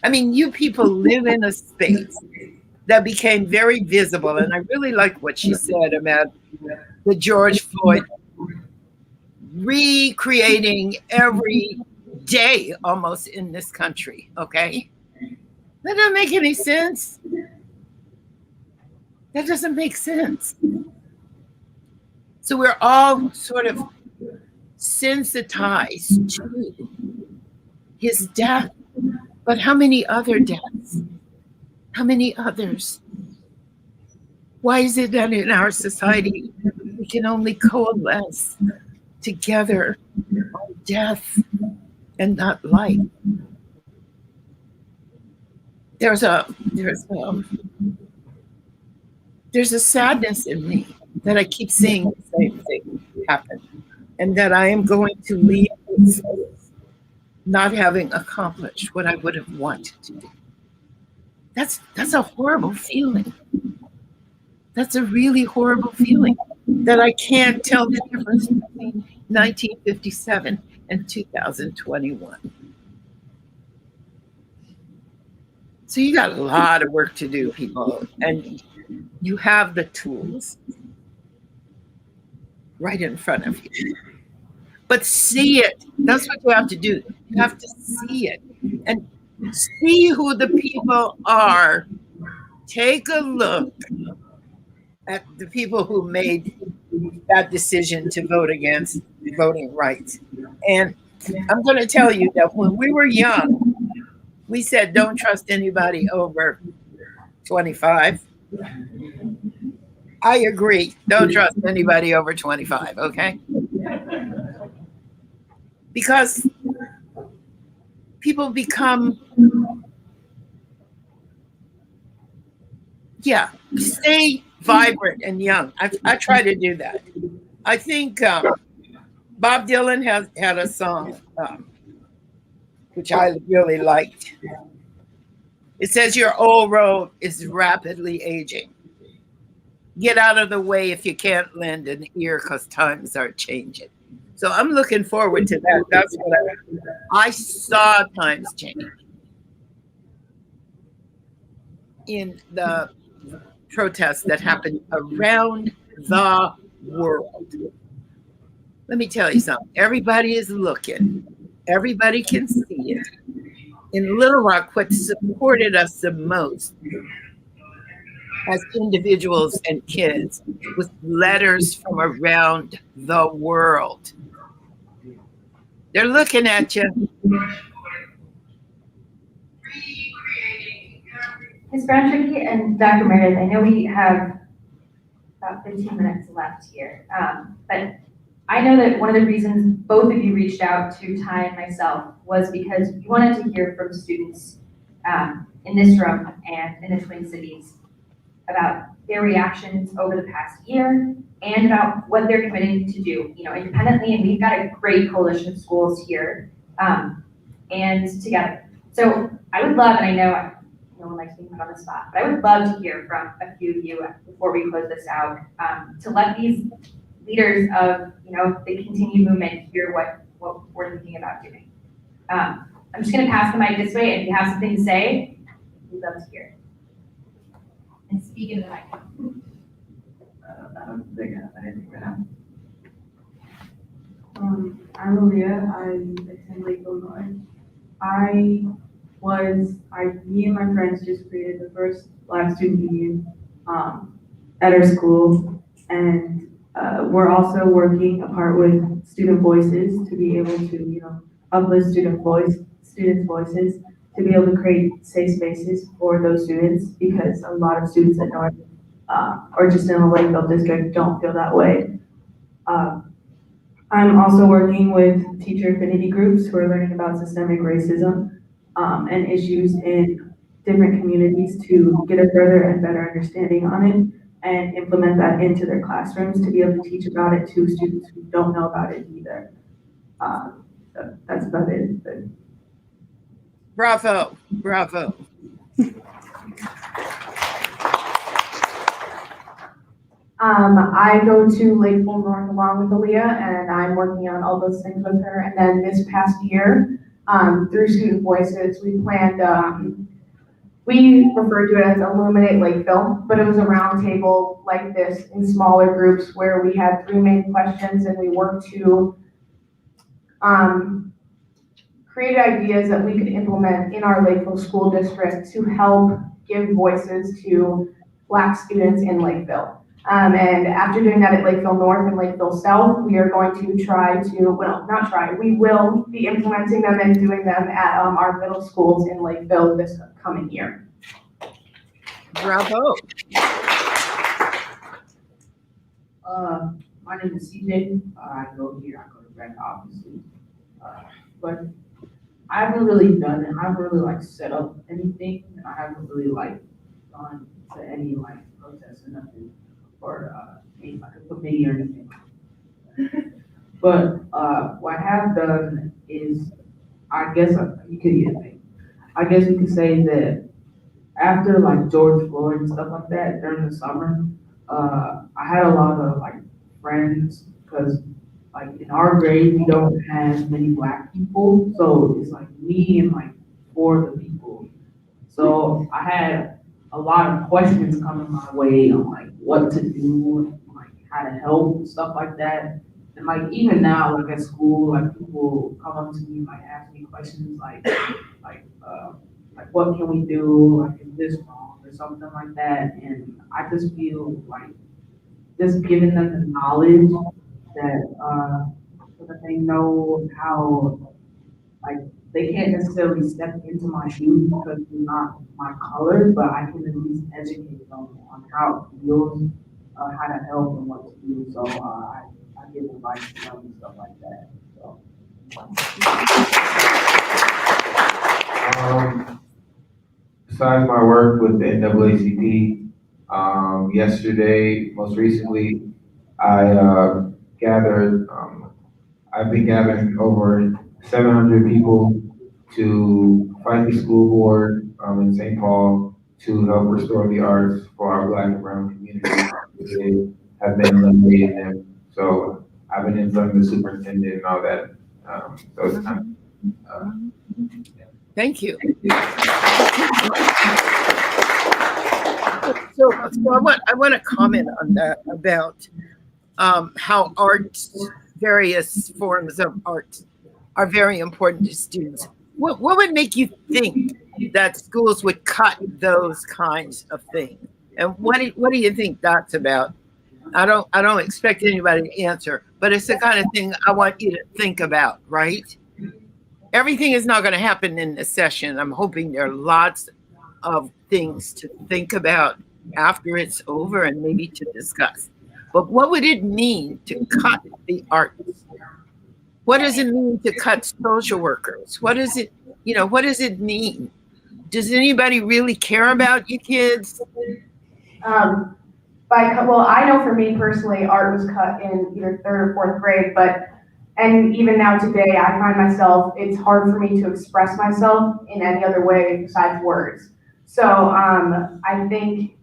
Speaker 5: I mean, you people live in a space that became very visible, and I really like what she said about the George Floyd recreating every day almost in this country, okay? That doesn't make any sense. That doesn't make sense. So we're all sort of sensitized to his death, but how many other deaths? How many others? Why is it that in our society we can only coalesce together on death and not life? There's a sadness in me that I keep seeing the same thing happen, and that I am going to leave this space not having accomplished what I would have wanted to do. That's a horrible feeling. That's a really horrible feeling that I can't tell the difference between 1957 and 2021. So you got a lot of work to do, people, and you have the tools right in front of you. But see it. That's what you have to do. You have to see it and see who the people are. Take a look at the people who made that decision to vote against voting rights. And I'm going to tell you that when we were young, we said, don't trust anybody over 25. I agree. Don't trust anybody over 25, okay? Because people become, stay vibrant and young. I try to do that. I think Bob Dylan had a song, which I really liked. It says, your old road is rapidly aging. Get out of the way if you can't lend an ear because times are changing. So I'm looking forward to that. That's what I saw times change in the protests that happened around the world. Let me tell you something. Everybody is looking. Everybody can see it. In Little Rock, what supported us the most as individuals and kids was letters from around the world. They're looking at you.
Speaker 3: Ms. Brown-Trickey and Dr. Meredith, I know we have about 15 minutes left here, but I know that one of the reasons both of you reached out to Ty and myself was because you wanted to hear from students in this room and in the Twin Cities about their reactions over the past year and about what they're committing to do, independently. And we've got a great coalition of schools here, and together. So I would love, and I know no one likes being put on the spot, but I would love to hear from a few of you before we close this out, to let these leaders of, the continued movement hear what we're thinking about doing. I'm just gonna pass the mic this way, and if you have something to say, we'd love to hear it. And speak into the microphone.
Speaker 7: I don't think I have anything right now.
Speaker 10: I'm Aaliyah. I attend Lakeville North. Me and my friends just created the first Black student union at our school, and we're also working apart with student voices to be able to, uplift students' voices, to be able to create safe spaces for those students, because a lot of students at North or just in the Lakeville district don't feel that way. I'm also working with teacher affinity groups who are learning about systemic racism and issues in different communities to get a further and better understanding on it and implement that into their classrooms to be able to teach about it to students who don't know about it either. So that's about it. But
Speaker 5: Bravo, bravo.
Speaker 10: I go to Lakeville North along with Aaliyah, and I'm working on all those things with her. And then this past year, through Student Voices, we planned, we referred to it as Illuminate Lakeville, but it was a roundtable like this in smaller groups where we had 3 main questions, and we worked to create ideas that we could implement in our Lakeville school district to help give voices to Black students in Lakeville. And after doing that at Lakeville North and Lakeville South, we are going to we will be implementing them and doing them at our middle schools in Lakeville this coming year.
Speaker 5: Bravo.
Speaker 7: My name is CJ. I go to Brent, obviously. But I haven't really done it. I haven't really set up anything. I haven't really gone to any protests or nothing, or any a committee or anything. But what I have done is, I guess you could say that after George Floyd and stuff like that during the summer, I had a lot of friends, because in our grade we don't have many Black people, so it's me and 4 of the people. So I had a lot of questions coming my way on what to do, how to help and stuff like that. And even now, at school, people come up to me, ask me questions what can we do, is this wrong or something like that. And I just feel just giving them the knowledge that so that they know how they can't necessarily step into my shoes because they're not my color, but I can at least educate them on how it feels, how to help and what to do. So I give advice to them and stuff like that. So.
Speaker 9: Besides my work with the NAACP, yesterday, most recently, I I've been gathering over 700 people to fight the school board in St. Paul to help restore the arts for our Black and brown communities. They have been eliminating them. So I've been in front of the superintendent and all that. So it's kind of,
Speaker 5: Thank you. So I want to comment on that about how various forms of art are very important to students. What would make you think that schools would cut those kinds of things? And what do you think that's about? I don't expect anybody to answer, but it's the kind of thing I want you to think about, right? Everything is not going to happen in this session. I'm hoping there are lots of things to think about after it's over and maybe to discuss. But what would it mean to cut the arts? What does it mean to cut social workers? What does it mean? Does anybody really care about you kids?
Speaker 10: well, I know for me personally, art was cut in either 3rd or 4th grade, and even now today, I find myself, it's hard for me to express myself in any other way besides words. So I think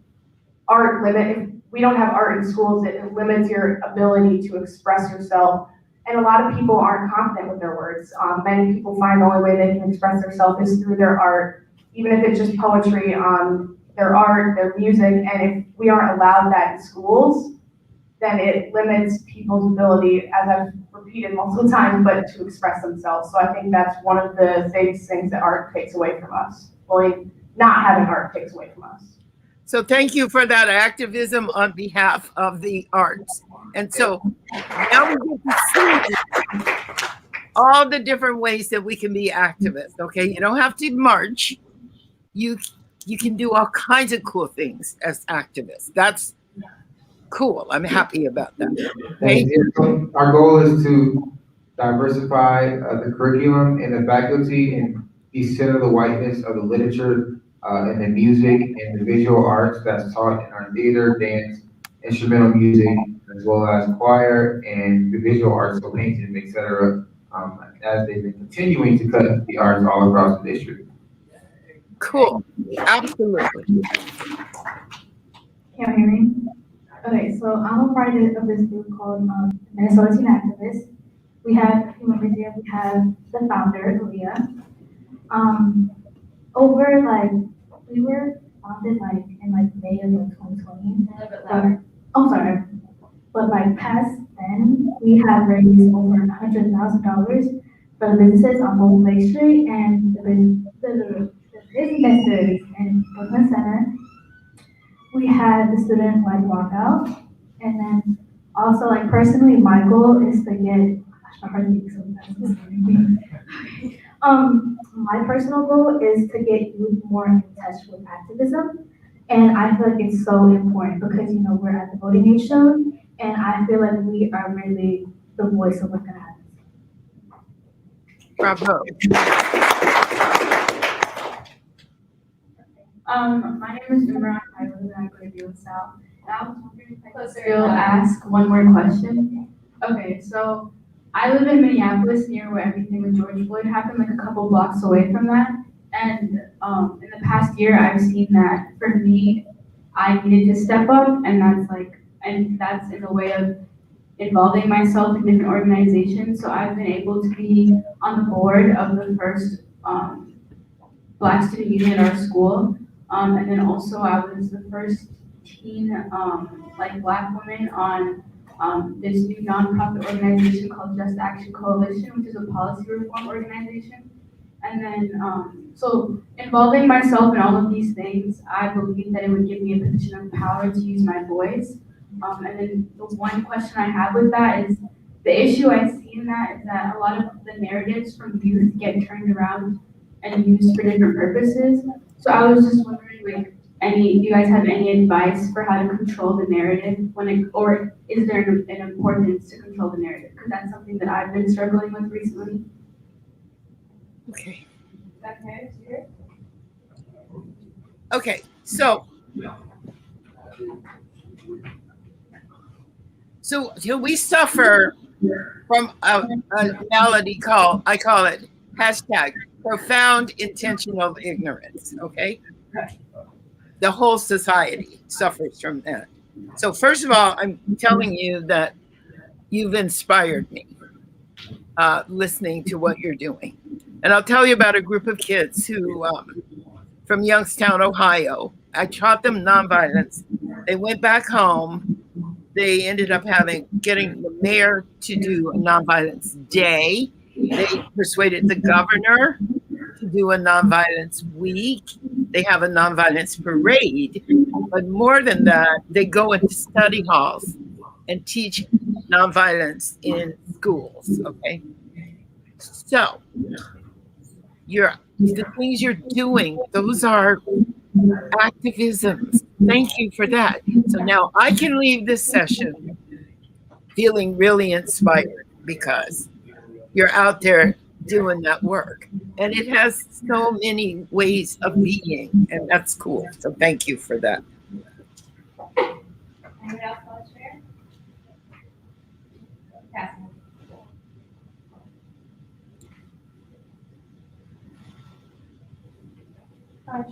Speaker 10: if we don't have art in schools, it limits your ability to express yourself. And a lot of people aren't confident with their words. Many people find the only way they can express themselves is through their art, even if it's just poetry, their art, their music. And if we aren't allowed that in schools, then it limits people's ability, as I've repeated multiple times, but to express themselves. So I think that's one of the biggest things that art takes away from us. Well, not having art takes away from us.
Speaker 5: So thank you for that activism on behalf of the arts. And so now we get to see all the different ways that we can be activists, okay? You don't have to march. You can do all kinds of cool things as activists. That's cool. I'm happy about that. Okay?
Speaker 9: And our goal is to diversify the curriculum and the faculty and decenter the whiteness of the literature and the music and the visual arts that's taught in our theater, dance, instrumental music, as well as choir and the visual arts, so painting, etc. As they've been continuing to cut the arts all across the district.
Speaker 5: Cool. Absolutely.
Speaker 10: Can you hear me? Okay, so I'm a part of this group called Minnesota Teen Activists. We have a few members here. We have the founder, Leah. We were founded in May of 2020. Sorry. But past then, we have raised over $100,000 for the businesses on both Lake Street and the businesses in Brooklyn Center. We had the student walkout, and then also personally, my goal is to get. My personal goal is to get youth more in touch with activism, and I feel like it's so important because we're at the voting age soon, and I feel like we are really the voice of what's gonna happen.
Speaker 5: Bravo.
Speaker 10: My name is Imran. I live in Akron, South. And I was wondering if I could still ask one more question. Okay, so I live in Minneapolis, near where everything with George Floyd happened, a couple blocks away from that. And in the past year, I've seen that for me, I needed to step up, and that's in the way of involving myself in different organizations. So I've been able to be on the board of the first Black student union at our school. And then also I was the first teen Black woman on this new nonprofit organization called Just Action Coalition, which is a policy reform organization. And then, so involving myself in all of these things, I believe that it would give me a position of power to use my voice. And then the one question I have with that is, the issue I see in that is that a lot of the narratives from youth get turned around and used for different purposes. So I was just wondering, do you guys have any advice for how to control the narrative or is there an importance to control the narrative? Because that's something that I've been struggling with recently.
Speaker 5: Okay.
Speaker 10: Okay,
Speaker 5: Okay. So we suffer from a malady I call it hashtag profound intentional ignorance, okay? The whole society suffers from that. So first of all, I'm telling you that you've inspired me listening to what you're doing. And I'll tell you about a group of kids who, from Youngstown, Ohio, I taught them nonviolence. They went back home. They ended up getting the mayor to do a nonviolence day. They persuaded the governor to do a nonviolence week. They have a nonviolence parade. But more than that, they go into study halls and teach nonviolence in schools, okay? So, the things you're doing, those are activisms. Thank you for that. So now I can leave this session feeling really inspired because you're out there doing that work. And it has so many ways of being, and that's cool. So thank you for that.
Speaker 1: Anyone else want to share? Cassie.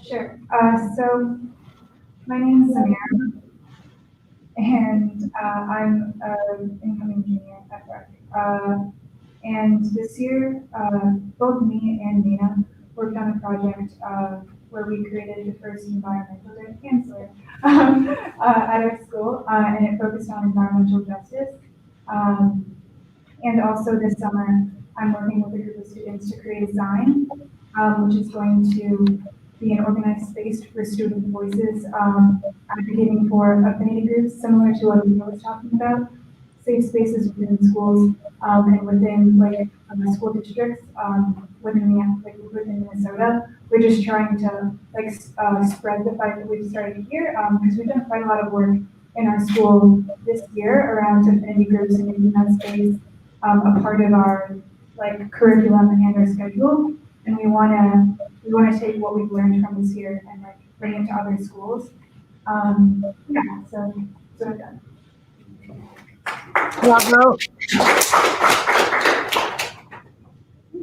Speaker 12: Sure. So my name is Samira, and I'm an incoming junior at Breck. And this year, both me and Nina worked on a project where we created the first environmental day counselor at our school, and it focused on environmental justice. And also this summer, I'm working with a group of students to create a sign, which is going to be an organized space for student voices, advocating for affinity groups, similar to what Leo was talking about, safe spaces within schools, and within school districts, within Minnesota. We're just trying to spread the fight that we've started here, because we've done quite a lot of work in our school this year around affinity groups and making that space a part of our curriculum and our schedule. And we want to take what we've learned from this year and bring it to other schools. So I'm done.
Speaker 5: Bravo.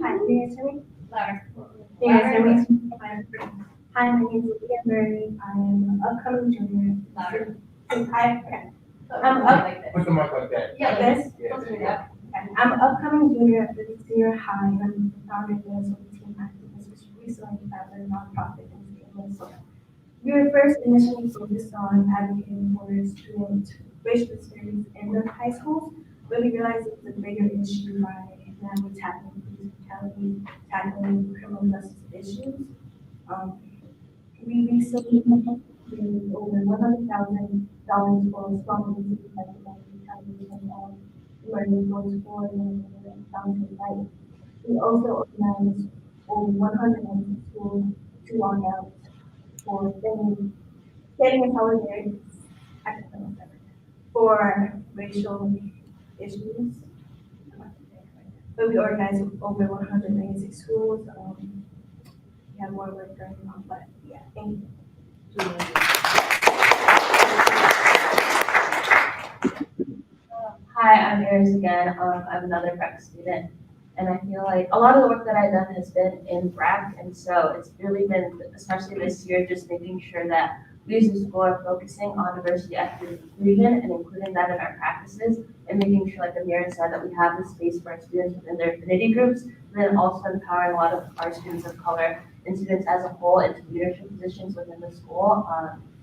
Speaker 13: Hi, can you guys hear me?
Speaker 1: Louder.
Speaker 13: Can you guys hear me? Hi, my name is Leah Murray. I am an upcoming junior.
Speaker 1: Louder.
Speaker 13: Hi, okay.
Speaker 9: Put the mic like that.
Speaker 1: Yeah,
Speaker 13: This?
Speaker 9: Yeah.
Speaker 13: Okay. I'm an upcoming junior at the senior high. I'm the founder of the Minnesota Team Activists, which recently founded a nonprofit in the state of Minnesota. We were first initially focused on advocating for student racial disparities in the high schools, but we realized it was a bigger issue by now we're tackling police brutality, tackling criminal justice issues. We recently gave over $100,000 for strong police retaliation and learning those for founding right. We also organized over 100 schools to walk out for getting in solidarity for racial issues. But we organized over 196 schools. We have more work going on, but yeah, thank you.
Speaker 2: Hi, I'm Iris again. I'm another Breck student, and I feel like a lot of the work that I've done has been in Breck, and so it's really been, especially this year, just making sure that we as a school are focusing on diversity, equity, and inclusion, and including that in our practices, and making sure, like Amir said, that we have the space for our students within their affinity groups, and then also empowering a lot of our students of color and students as a whole into leadership positions within the school,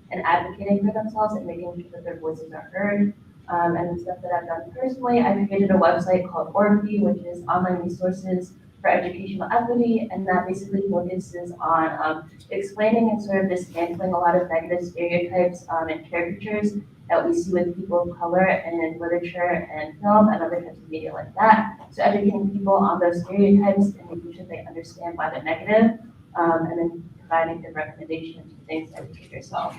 Speaker 2: and advocating for themselves and making sure that their voices are heard. And the stuff that I've done personally, I created a website called Orphe, which is online resources for educational equity, and that basically focuses on explaining and sort of dismantling a lot of negative stereotypes and caricatures that we see with people of color in literature and film and other types of media like that. So educating people on those stereotypes and making sure they understand why they're negative, and then providing good recommendations for things to educate yourself.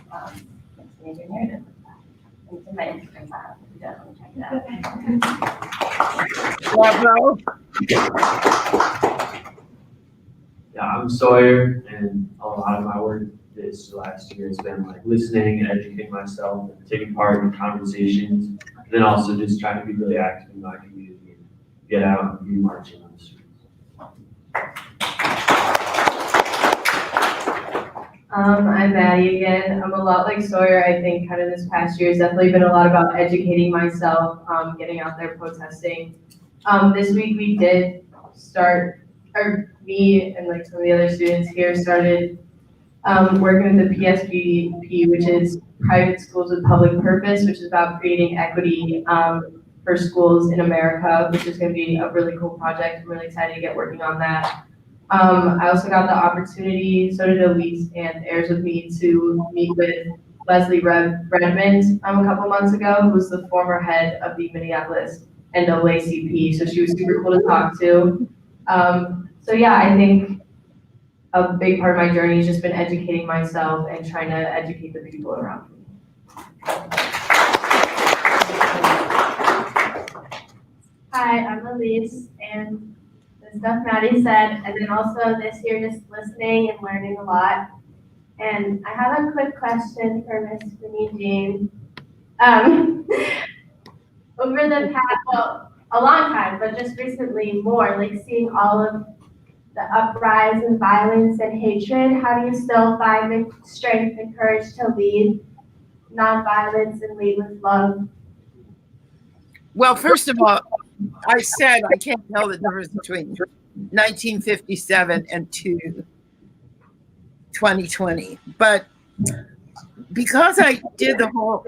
Speaker 2: It's major narrative. It's in my Instagram bio. If you don't, let me check it out.
Speaker 5: Bravo.
Speaker 14: Yeah, I'm Sawyer, and a lot of my work this last year has been like listening and educating myself and taking part in conversations, and then also just trying to be really active in my community and get out and be marching on the streets.
Speaker 15: I'm Maddie again. I'm a lot like Sawyer. I think kind of this past year has definitely been a lot about educating myself, getting out there protesting. This week we did start, or me and like some of the other students here started working with the PSBP, which is Private Schools with Public Purpose, which is about creating equity for schools in America, which is going to be a really cool project. I'm really excited to get working on that. I also got the opportunity, so did Elise and Ayers with me, to meet with Leslie Redmond a couple months ago, who's the former head of the Minneapolis NAACP. So she was super cool to talk to. So yeah, I think a big part of my journey has just been educating myself and trying to educate the people around me.
Speaker 13: Hi, I'm Elise, and the stuff Maddie said, and then also this year just listening and learning a lot. And I have a quick question for Miss Vinnie Jean.
Speaker 15: Over the past, well, a long time, but just recently more, like seeing all of the uprise in violence and hatred, how do you still find the strength and courage to lead nonviolence and lead with love?
Speaker 5: Well, first of all, I said I can't tell the difference between 1957 and 2020, but because I did the whole,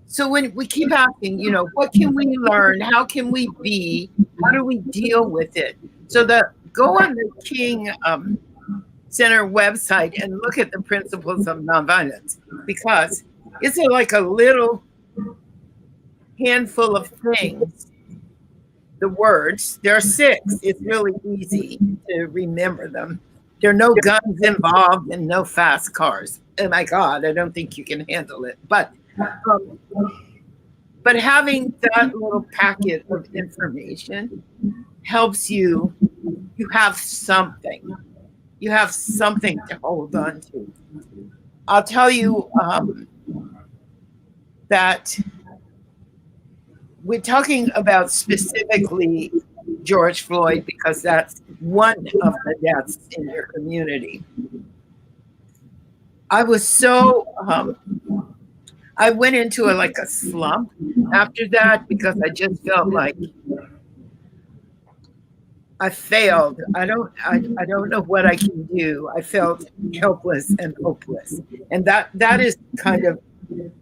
Speaker 5: so when we keep asking, you know, what can we learn? How can we be? How do we deal with it? So go on the King Center website and look at the principles of nonviolence, because it's like a little handful of things. The words, there are 6. It's really easy to remember them. There are no guns involved and no fast cars. Oh my God, I don't think you can handle it. But having that little packet of information helps you. You have something. You have something to hold on to. I'll tell you that we're talking about specifically George Floyd because that's one of the deaths in your community. I was so, I went into a slump after that because I just felt like I failed. I don't know what I can do. I felt helpless and hopeless. And that is kind of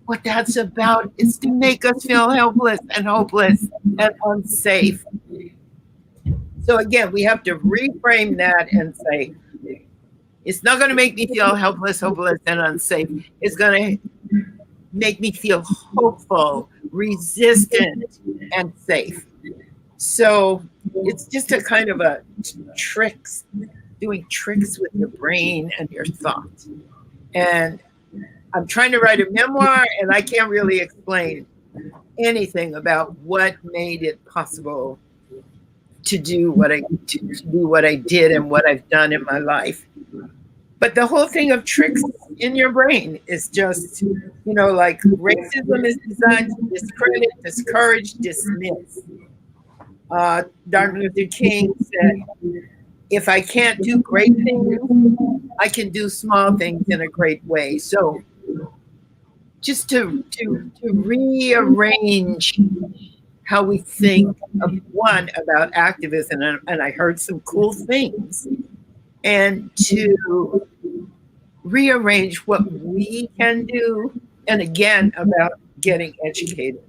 Speaker 5: what that's about, is to make us feel helpless and hopeless and unsafe. So again, we have to reframe that and say, it's not going to make me feel helpless, hopeless, and unsafe. It's going to make me feel hopeful, resistant, and safe. So it's just a kind of a tricks, doing tricks with your brain and your thoughts. And I'm trying to write a memoir, and I can't really explain anything about what made it possible to do what I did and what I've done in my life. But the whole thing of tricks in your brain is just, like racism is designed to discredit, discourage, dismiss. Martin Luther King said, if I can't do great things, I can do small things in a great way. So just to rearrange how we think about activism, and I heard some cool things, and to rearrange what we can do, and again, about getting educated.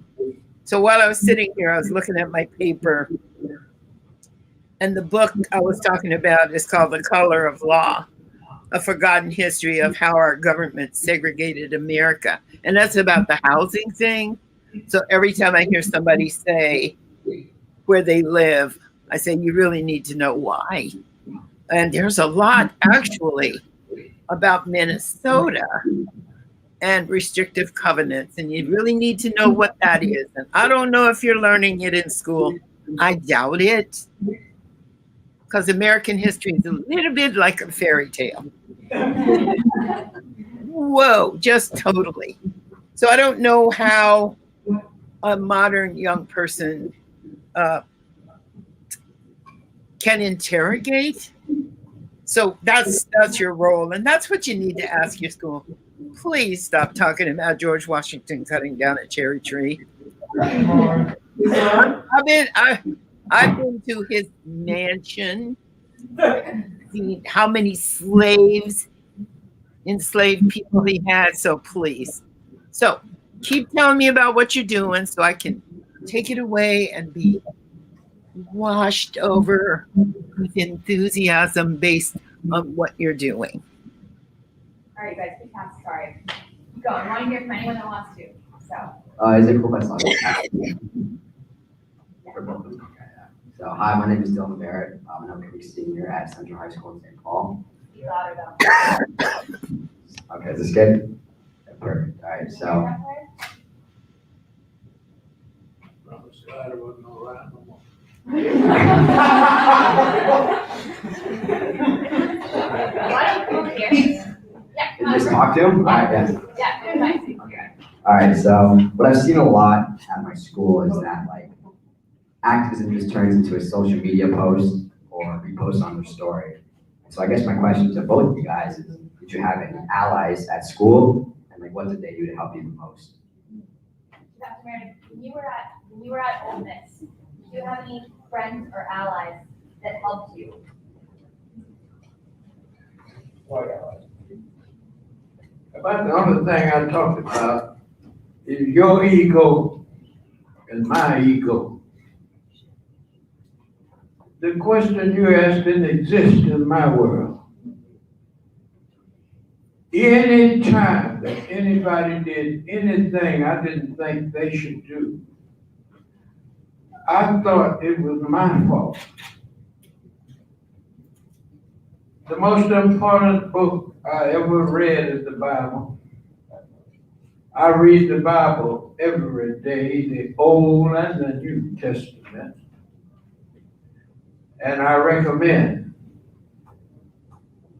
Speaker 5: So while I was sitting here, I was looking at my paper, and the book I was talking about is called The Color of Law, A Forgotten History of How Our Government Segregated America. And that's about the housing thing. So every time I hear somebody say where they live, I say, you really need to know why. And there's a lot actually about Minnesota and restrictive covenants, and you really need to know what that is. And I don't know if you're learning it in school. I doubt it, because American history is a little bit like a fairy tale. Whoa, just totally. So I don't know how a modern young person can interrogate. So that's your role, and that's what you need to ask your school. Please stop talking about George Washington cutting down a cherry tree. I've been to his mansion, seen how many enslaved people he had. So please, keep telling me about what you're doing so I can take it away and be washed over with enthusiasm based on what you're doing.
Speaker 3: All right, guys, be fast. Sorry. Go. I want to hear from anyone that wants to. So.
Speaker 16: Is it cool if I saw So, hi, my name is Dylan Barrett. I'm an upcoming senior at Central High School in St. Paul.
Speaker 3: Be louder though.
Speaker 16: Okay, is this good? Yeah, perfect. All right, so.
Speaker 3: Why don't you come over here? Yeah, come
Speaker 16: Just
Speaker 3: over.
Speaker 16: talk to him? All right, yes.
Speaker 3: Yeah, good night.
Speaker 16: Okay. All right, so what I've seen a lot at my school is that like activism just turns into a social media post or repost on their story. So I guess my question to both of you guys is, did you have any allies at school? And like, what did they do to help you the most?
Speaker 8: Dr. Meredith, when you were at Ole Miss, do you have any friends or allies that helped you?
Speaker 6: About the only thing I talked about is your ego and my ego. The question you asked didn't exist in my world. Any time that anybody did anything I didn't think they should do, I thought it was my fault. The most important book I ever read is the Bible. I read the Bible every day, the Old and the New Testament. And I recommend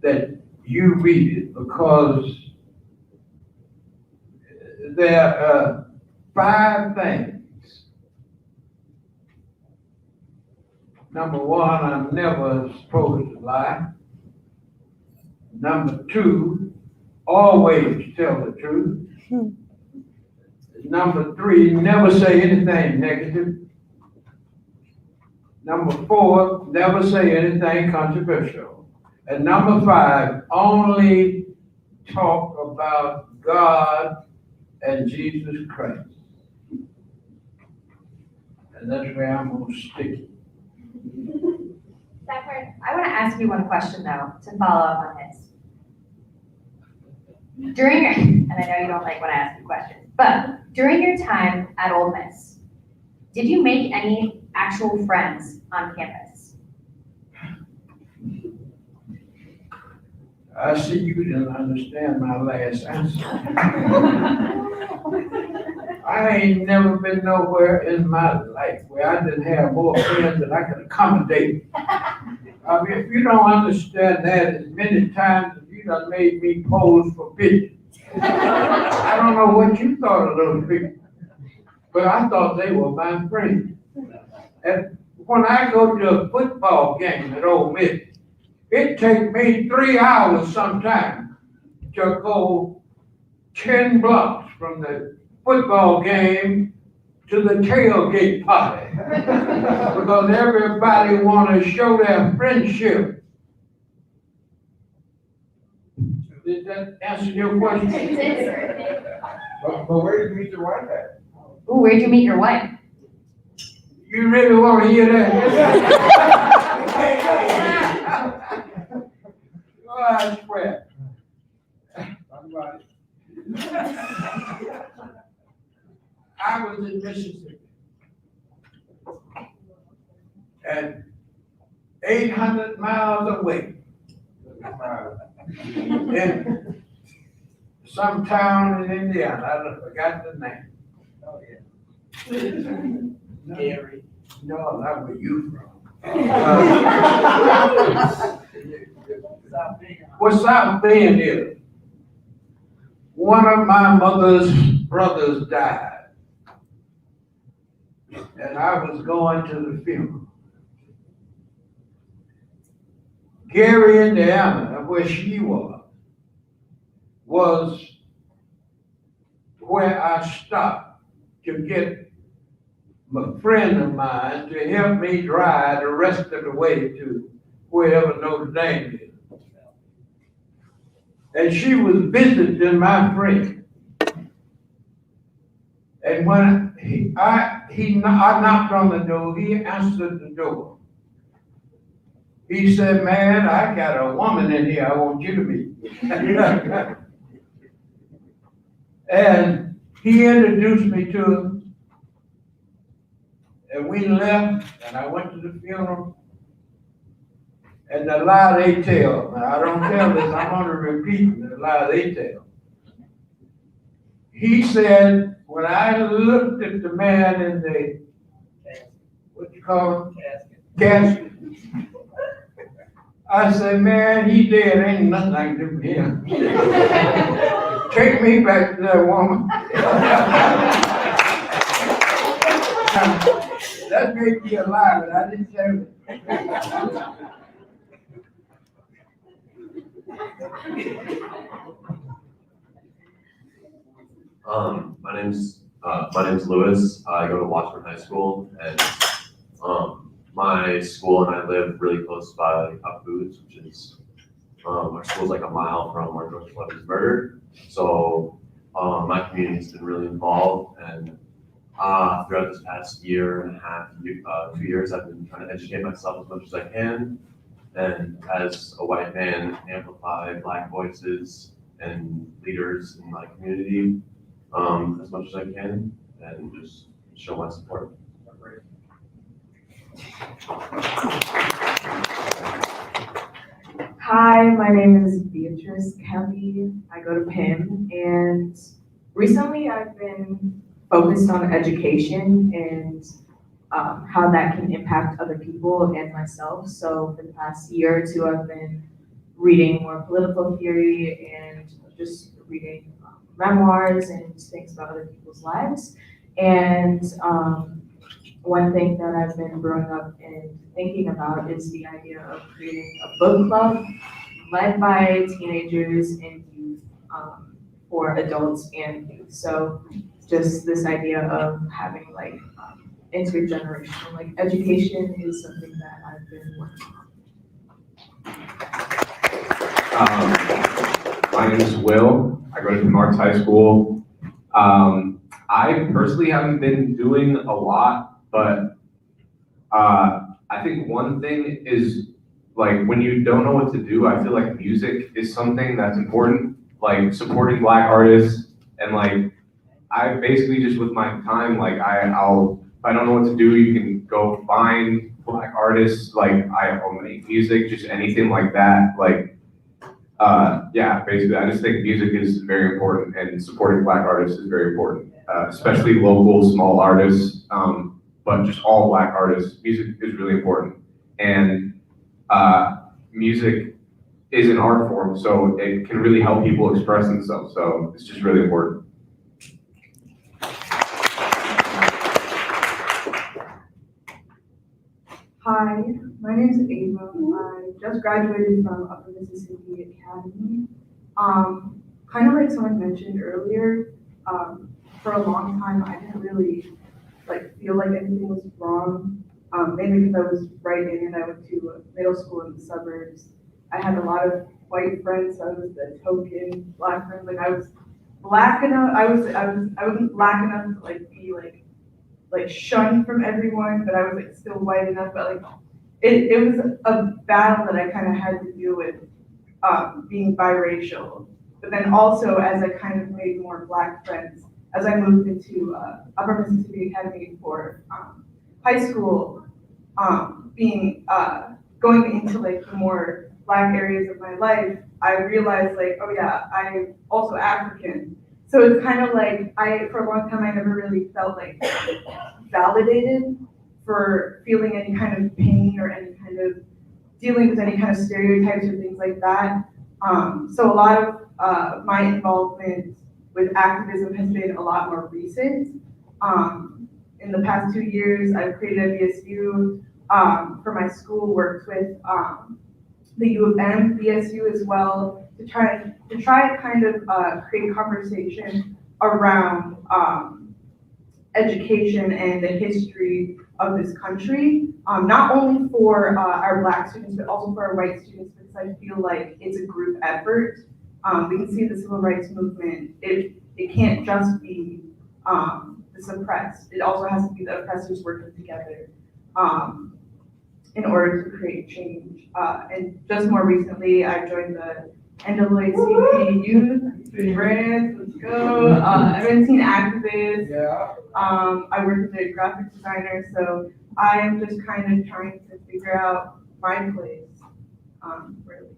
Speaker 6: that you read it because there are 5 things. Number 1, I'm never supposed to lie. Number 2, always tell the truth. Number 3, never say anything negative. Number 4, never say anything controversial. And number 5, only talk about God and Jesus Christ. And that's where I'm gonna stick it.
Speaker 3: Dr. I want to ask you one question though, to follow up on this. During your, and I know you don't like when I ask you questions, but during your time at Ole Miss, did you make any actual friends on campus?
Speaker 6: I see you didn't understand my last answer. I ain't never been nowhere in my life where I didn't have more friends than I could accommodate. I mean, if you don't understand that, as many times as you done made me pose for pictures. I don't know what you thought of those people, but I thought they were my friends. And when I go to a football game at Ole Miss, it takes me 3 hours sometimes to go 10 blocks from the football game to the tailgate party. Because everybody want to show their friendship. Did that answer your question?
Speaker 9: But where did you meet your wife at?
Speaker 3: Ooh, where'd you meet your wife?
Speaker 6: You really want to hear that? Oh, I swear. I was in Mississippi. And 800 miles away. In some town in Indiana, I forgot the name. Oh, yeah. Gary. No, not where you from. What South Bend is, one of my mother's brothers died. And I was going to the funeral. Gary, Indiana, where she was where I stopped to get a friend of mine to help me drive the rest of the way to wherever Notre Dame is. And she was visiting my friend. And when I knocked on the door, he answered the door. He said, "Man, I got a woman in here I want you to meet." And he introduced me to her. And we left, and I went to the funeral. And the lie they tell, now I don't tell this, I'm going to repeat the lie they tell. He said, when I looked at the man in the, what you call it? Casket. I said, "Man, he dead, ain't nothing I can do for him." Take me back to that woman. That made me alive, but I didn't tell it.
Speaker 17: My name's Lewis. I go to Washburn High School, and my school and I live really close by Up Foods, which is our school's like a mile from where George Floyd was murdered. So my community's been really involved, and throughout this past year and a half, 2 years, I've been trying to educate myself as much as I can, and as a white man, amplify Black voices and leaders in my community as much as I can, and just show my support.
Speaker 10: Hi, my name is Beatrice Kelly. I go to Penn, and recently I've been focused on education and how that can impact other people and myself. So for the past year or two, I've been reading more political theory and just reading memoirs and things about other people's lives. And one thing that I've been growing up and thinking about is the idea of creating a book club led by teenagers and youth for adults and youth. So just this idea of having like intergenerational, like education is something that I've been working on.
Speaker 9: My name is Will. I go to Marks High School. I personally haven't been doing a lot, but I think one thing is like when you don't know what to do, I feel like music is something that's important, like supporting Black artists. And like, I basically just with my time, like I'll, if I don't know what to do, you can go find Black artists, like I'll make music, just anything like that. Like, yeah, basically, I just think music is very important, and supporting Black artists is very important, especially local, small artists, but just all Black artists. Music is really important, and music is an art form, so it can really help people express themselves. So it's just really important.
Speaker 10: Hi, my name is Ava. I just graduated from Upper Mississippi Academy. Kind of like someone mentioned earlier, for a long time I didn't really like feel like anything was wrong, mainly because I was writing and I went to middle school in the suburbs. I had a lot of white friends, so I was the token Black friend. Like I was Black enough, I wasn't Black enough to like be like shunned from everyone, but I was like still white enough. But like it was a battle that I kind of had to deal with, being biracial. But then also as I kind of made more Black friends, as I moved into Upper Mississippi Academy for high school, going into like the more Black areas of my life, I realized like, oh yeah, I'm also African. So it's kind of like, for a long time, I never really felt like validated for feeling any kind of pain or any kind of dealing with any kind of stereotypes or things like that. So a lot of my involvement with activism has been a lot more recent. In the past 2 years, I've created a BSU for my school, worked with the U of M BSU as well, to try to kind of create conversation around education and the history of this country, not only for our Black students, but also for our white students, because I feel like it's a group effort. We can see the civil rights movement, it can't just be the suppressed, it also has to be the oppressors working together in order to create change. And just more recently, I joined the NAACP Youth Brands. Let's go. I've been a teen activist. Yeah. I work as a graphic designer, so I am just kind of trying to figure out my place, really.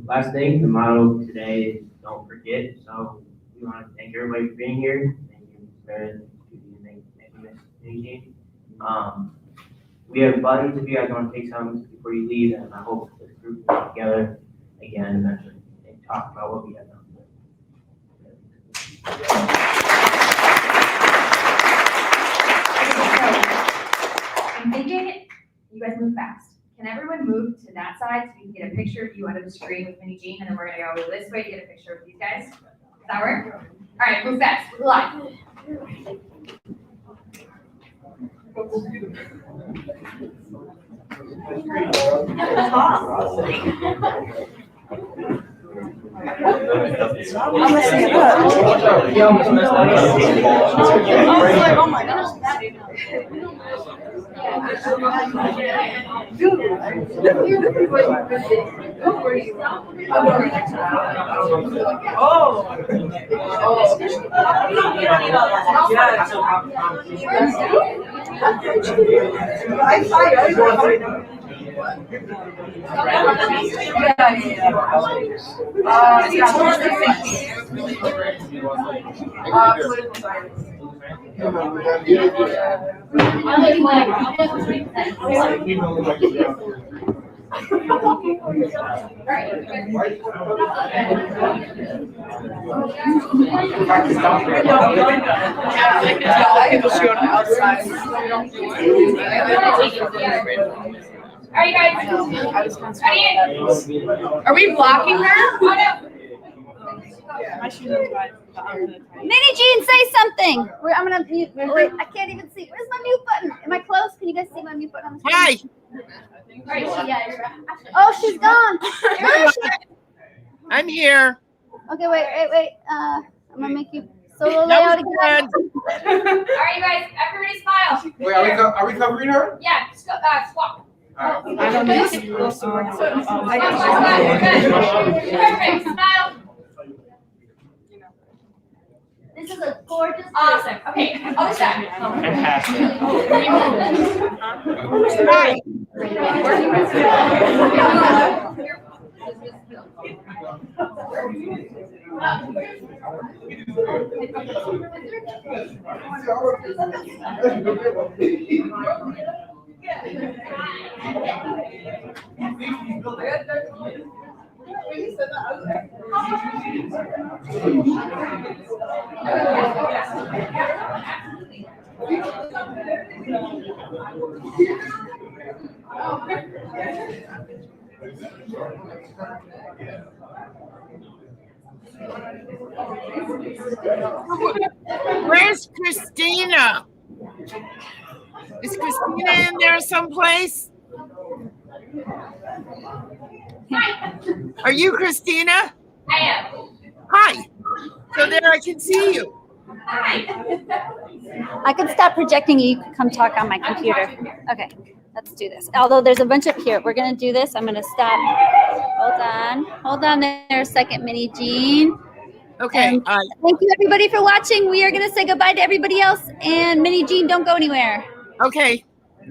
Speaker 4: Last thing, the motto today is don't forget. So we want to thank everybody for being here. Thank you, Meredith, for making this meeting. we have buddies if you guys want to take some before you leave, and I hope this group will get together again eventually and talk about what we have done.
Speaker 3: I'm thinking you guys move fast. Can everyone move to that side so we can get a picture of you under the screen with Minnie Jean, and then we're gonna go this way to get a picture of these guys? Does that work? All right, move fast. Move live.
Speaker 5: Oh my gosh.
Speaker 8: Are you guys?
Speaker 15: Are we blocking her?
Speaker 8: Oh, no.
Speaker 1: Minnie Jean, say something. I'm gonna mute. Wait, I can't even see. Where's my mute button? Am I close? Can you guys see my mute button on the screen?
Speaker 5: Hi.
Speaker 1: Oh, she's gone. Where is she?
Speaker 5: I'm here.
Speaker 1: Okay, wait. I'm gonna make you solo
Speaker 5: That
Speaker 1: layout
Speaker 5: was
Speaker 1: again.
Speaker 8: All right, you guys, everybody smile.
Speaker 9: Wait, are we covering her?
Speaker 8: Yeah, swap.
Speaker 9: All right.
Speaker 8: I don't need to. Perfect, smile.
Speaker 1: This is a gorgeous.
Speaker 8: Awesome. Okay, other side.
Speaker 4: Fantastic.
Speaker 5: Hi. Where's Christina? Is Christina in there someplace? Are you Christina?
Speaker 8: I am.
Speaker 5: Hi. So there I can see you.
Speaker 8: Hi.
Speaker 1: I can stop projecting you. You can come talk on my computer. Okay, let's do this. Although there's a bunch up here. We're gonna do this. I'm gonna stop. Hold on there a second, Minnie Jean.
Speaker 5: Okay.
Speaker 1: Thank you everybody for watching. We are gonna say goodbye to everybody else. And Minnie Jean, don't go anywhere.
Speaker 5: Okay.